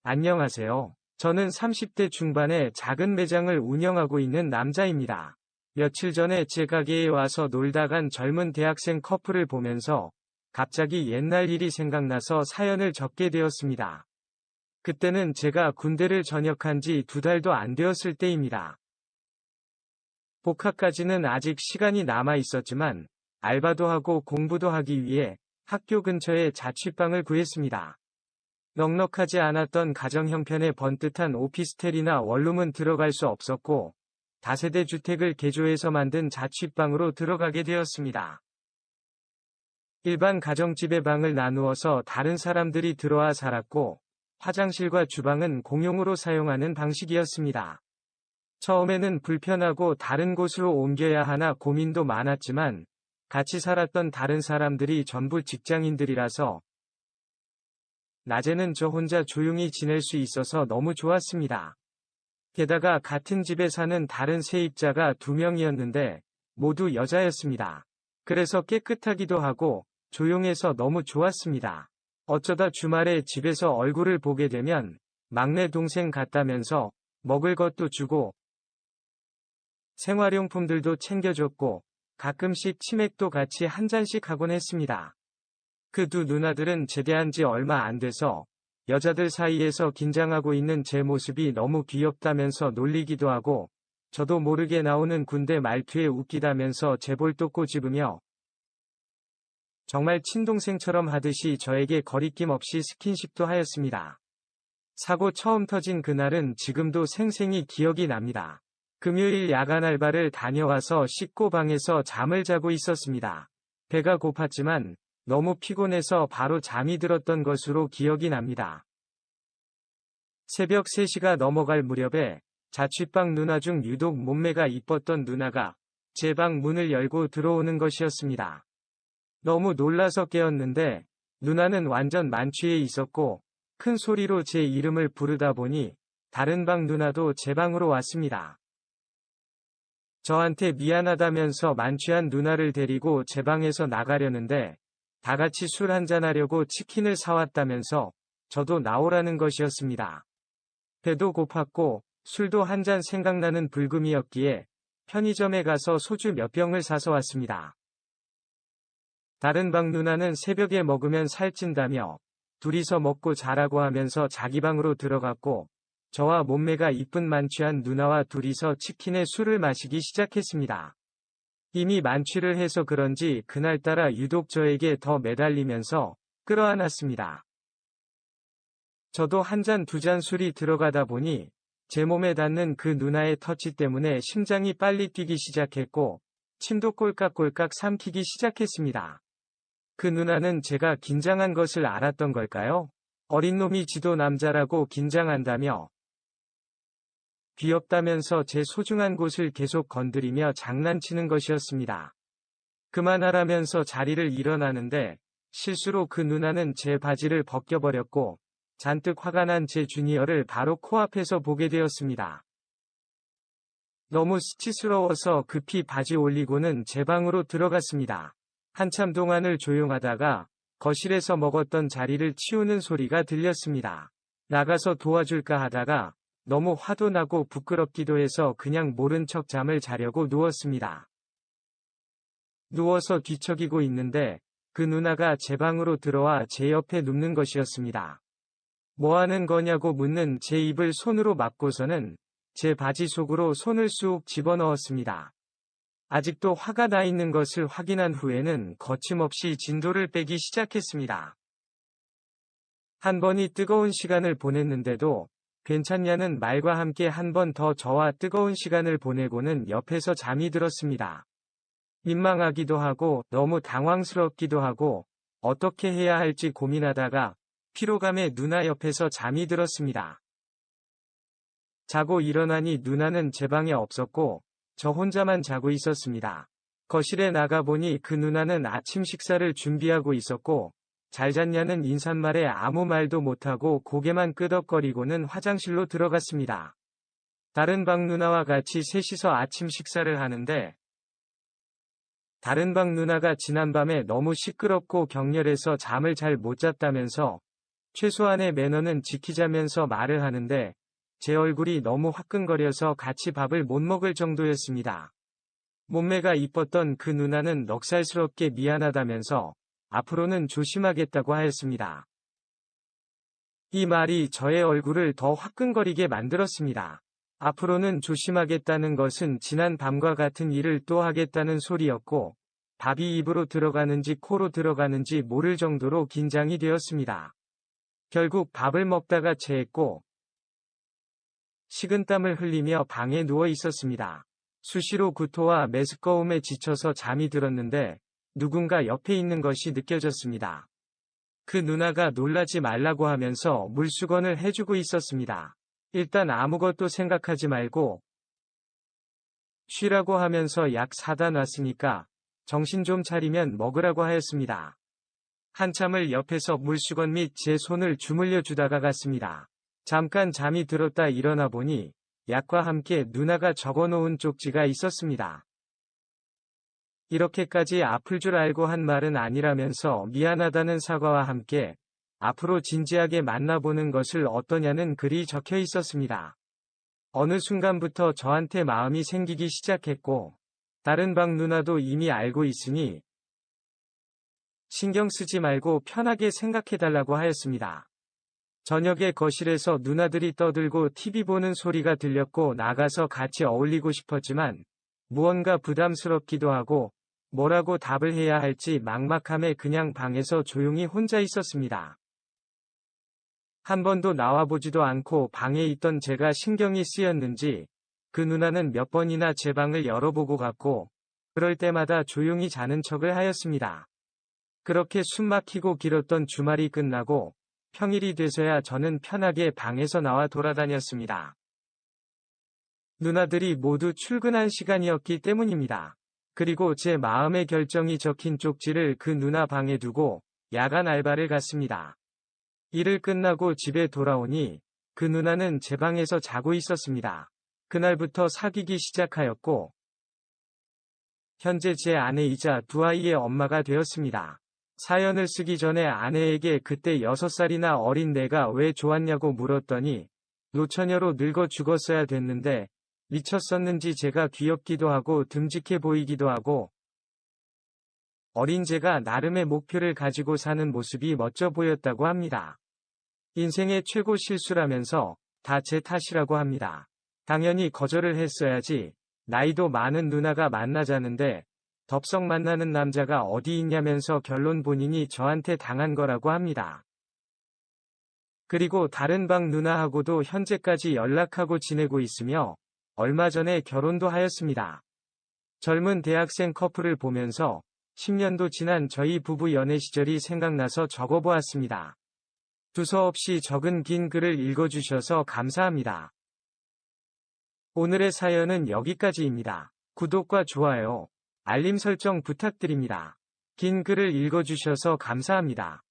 안녕하세요. 저는 30대 중반의 작은 매장을 운영하고 있는 남자입니다. 며칠 전에 제 가게에 와서 놀다 간 젊은 대학생 커플을 보면서 갑자기 옛날 일이 생각나서 사연을 적게 되었습니다. 그때는 제가 군대를 전역한 지 2달도 안 되었을 때입니다. 복학까지는 아직 시간이 남아 있었지만 알바도 하고 공부도 하기 위해 학교 근처에 자취방을 구했습니다. 넉넉하지 않았던 가정 형편의 번듯한 오피스텔이나 원룸은 들어갈 수 없었고 다세대 주택을 개조해서 만든 자취방으로 들어가게 되었습니다. 일반 가정집의 방을 나누어서 다른 사람들이 들어와 살았고 화장실과 주방은 공용으로 사용하는 방식이었습니다. 처음에는 불편하고 다른 곳으로 옮겨야 하나 고민도 많았지만 같이 살았던 다른 사람들이 전부 직장인들이라서 낮에는 저 혼자 조용히 지낼 수 있어서 너무 좋았습니다. 게다가 같은 집에 사는 다른 세입자가 2명이었는데 모두 여자였습니다. 그래서 깨끗하기도 하고 조용해서 너무 좋았습니다. 어쩌다 주말에 집에서 얼굴을 보게 되면 막내 동생 같다면서 먹을 것도 주고 생활용품들도 챙겨줬고 가끔씩 치맥도 같이 한 잔씩 하곤 했습니다. 그 두 누나들은 제대한 지 얼마 안 돼서 여자들 사이에서 긴장하고 있는 제 모습이 너무 귀엽다면서 놀리기도 하고 저도 모르게 나오는 군대 말투에 웃기다면서 제 볼도 꼬집으며 정말 친동생처럼 하듯이 저에게 거리낌 없이 스킨십도 하였습니다. 사고 처음 터진 그날은 지금도 생생히 기억이 납니다. 금요일 야간 알바를 다녀와서 씻고 방에서 잠을 자고 있었습니다. 배가 고팠지만 너무 피곤해서 바로 잠이 들었던 것으로 기억이 납니다. 새벽 3시가 넘어갈 무렵에 자취방 누나 중 유독 몸매가 이뻤던 누나가 제 방 문을 열고 들어오는 것이었습니다. 너무 놀라서 깨었는데 누나는 완전 만취해 있었고 큰 소리로 제 이름을 부르다 보니 다른 방 누나도 제 방으로 왔습니다. 저한테 미안하다면서 만취한 누나를 데리고 제 방에서 나가려는데 다 같이 술 한잔하려고 치킨을 사왔다면서 저도 나오라는 것이었습니다. 배도 고팠고 술도 한 잔 생각나는 불금이었기에 편의점에 가서 소주 몇 병을 사서 왔습니다. 다른 방 누나는 새벽에 먹으면 살찐다며 둘이서 먹고 자라고 하면서 자기 방으로 들어갔고 저와 몸매가 이쁜 만취한 누나와 둘이서 치킨에 술을 마시기 시작했습니다. 이미 만취를 해서 그런지 그날따라 유독 저에게 더 매달리면서 끌어안았습니다. 저도 한 잔 두 잔 술이 들어가다 보니 제 몸에 닿는 그 누나의 터치 때문에 심장이 빨리 뛰기 시작했고 침도 꼴깍꼴깍 삼키기 시작했습니다. 그 누나는 제가 긴장한 것을 알았던 걸까요? 어린 놈이 지도 남자라고 긴장한다며 귀엽다면서 제 소중한 곳을 계속 건드리며 장난치는 것이었습니다. 그만하라면서 자리를 일어나는데 실수로 그 누나는 제 바지를 벗겨버렸고 잔뜩 화가 난 제 주니어를 바로 코앞에서 보게 되었습니다. 너무 수치스러워서 급히 바지 올리고는 제 방으로 들어갔습니다. 한참 동안을 조용하다가 거실에서 먹었던 자리를 치우는 소리가 들렸습니다. 나가서 도와줄까 하다가 너무 화도 나고 부끄럽기도 해서 그냥 모른 척 잠을 자려고 누웠습니다. 누워서 뒤척이고 있는데 그 누나가 제 방으로 들어와 제 옆에 눕는 것이었습니다. 뭐 하는 거냐고 묻는 제 입을 손으로 막고서는 제 바지 속으로 손을 쑥 집어넣었습니다. 아직도 화가 나 있는 것을 확인한 후에는 거침없이 진도를 빼기 시작했습니다. 한 번이 뜨거운 시간을 보냈는데도 괜찮냐는 말과 함께 한 번 더 저와 뜨거운 시간을 보내고는 옆에서 잠이 들었습니다. 민망하기도 하고 너무 당황스럽기도 하고 어떻게 해야 할지 고민하다가 피로감에 누나 옆에서 잠이 들었습니다. 자고 일어나니 누나는 제 방에 없었고 저 혼자만 자고 있었습니다. 거실에 나가보니 그 누나는 아침 식사를 준비하고 있었고 잘 잤냐는 인사말에 아무 말도 못하고 고개만 끄덕거리고는 화장실로 들어갔습니다. 다른 방 누나와 같이 셋이서 아침 식사를 하는데 다른 방 누나가 지난밤에 너무 시끄럽고 격렬해서 잠을 잘 못 잤다면서 최소한의 매너는 지키자면서 말을 하는데 제 얼굴이 너무 화끈거려서 같이 밥을 못 먹을 정도였습니다. 몸매가 이뻤던 그 누나는 넉살스럽게 미안하다면서 앞으로는 조심하겠다고 하였습니다. 이 말이 저의 얼굴을 더 화끈거리게 만들었습니다. 앞으로는 조심하겠다는 것은 지난 밤과 같은 일을 또 하겠다는 소리였고 밥이 입으로 들어가는지 코로 들어가는지 모를 정도로 긴장이 되었습니다. 결국 밥을 먹다가 체했고 식은땀을 흘리며 방에 누워 있었습니다. 수시로 구토와 메스꺼움에 지쳐서 잠이 들었는데 누군가 옆에 있는 것이 느껴졌습니다. 그 누나가 놀라지 말라고 하면서 물수건을 해주고 있었습니다. 일단 아무것도 생각하지 말고 쉬라고 하면서 약 사다 놨으니까 정신 좀 차리면 먹으라고 하였습니다. 한참을 옆에서 물수건 및 제 손을 주물려 주다가 갔습니다. 잠깐 잠이 들었다 일어나 보니 약과 함께 누나가 적어놓은 쪽지가 있었습니다. 이렇게까지 아플 줄 알고 한 말은 아니라면서 미안하다는 사과와 함께 앞으로 진지하게 만나보는 것을 어떠냐는 글이 적혀 있었습니다. 어느 순간부터 저한테 마음이 생기기 시작했고 다른 방 누나도 이미 알고 있으니 신경 쓰지 말고 편하게 생각해달라고 하였습니다. 저녁에 거실에서 누나들이 떠들고 TV 보는 소리가 들렸고 나가서 같이 어울리고 싶었지만 무언가 부담스럽기도 하고 뭐라고 답을 해야 할지 막막함에 그냥 방에서 조용히 혼자 있었습니다. 한 번도 나와보지도 않고 방에 있던 제가 신경이 쓰였는지 그 누나는 몇 번이나 제 방을 열어보고 갔고 그럴 때마다 조용히 자는 척을 하였습니다. 그렇게 숨막히고 길었던 주말이 끝나고 평일이 돼서야 저는 편하게 방에서 나와 돌아다녔습니다. 누나들이 모두 출근한 시간이었기 때문입니다. 그리고 제 마음의 결정이 적힌 쪽지를 그 누나 방에 두고 야간 알바를 갔습니다. 일을 끝나고 집에 돌아오니 그 누나는 제 방에서 자고 있었습니다. 그날부터 사귀기 시작하였고 현재 제 아내이자 두 아이의 엄마가 되었습니다. 사연을 쓰기 전에 아내에게 그때 6살이나 어린 내가 왜 좋았냐고 물었더니 노처녀로 늙어 죽었어야 됐는데 미쳤었는지 제가 귀엽기도 하고 듬직해 보이기도 하고 어린 제가 나름의 목표를 가지고 사는 모습이 멋져 보였다고 합니다. 인생의 최고 실수라면서 다 제 탓이라고 합니다. 당연히 거절을 했어야지. 나이도 많은 누나가 만나자는데 덥석 만나는 남자가 어디 있냐면서 결론 본인이 저한테 당한 거라고 합니다. 그리고 다른 방 누나하고도 현재까지 연락하고 지내고 있으며 얼마 전에 결혼도 하였습니다. 젊은 대학생 커플을 보면서 10년도 지난 저희 부부 연애 시절이 생각나서 적어보았습니다. 두서없이 적은 긴 글을 읽어주셔서 감사합니다. 오늘의 사연은 여기까지입니다. 구독과 좋아요, 알림 설정 부탁드립니다. 긴 글을 읽어주셔서 감사합니다.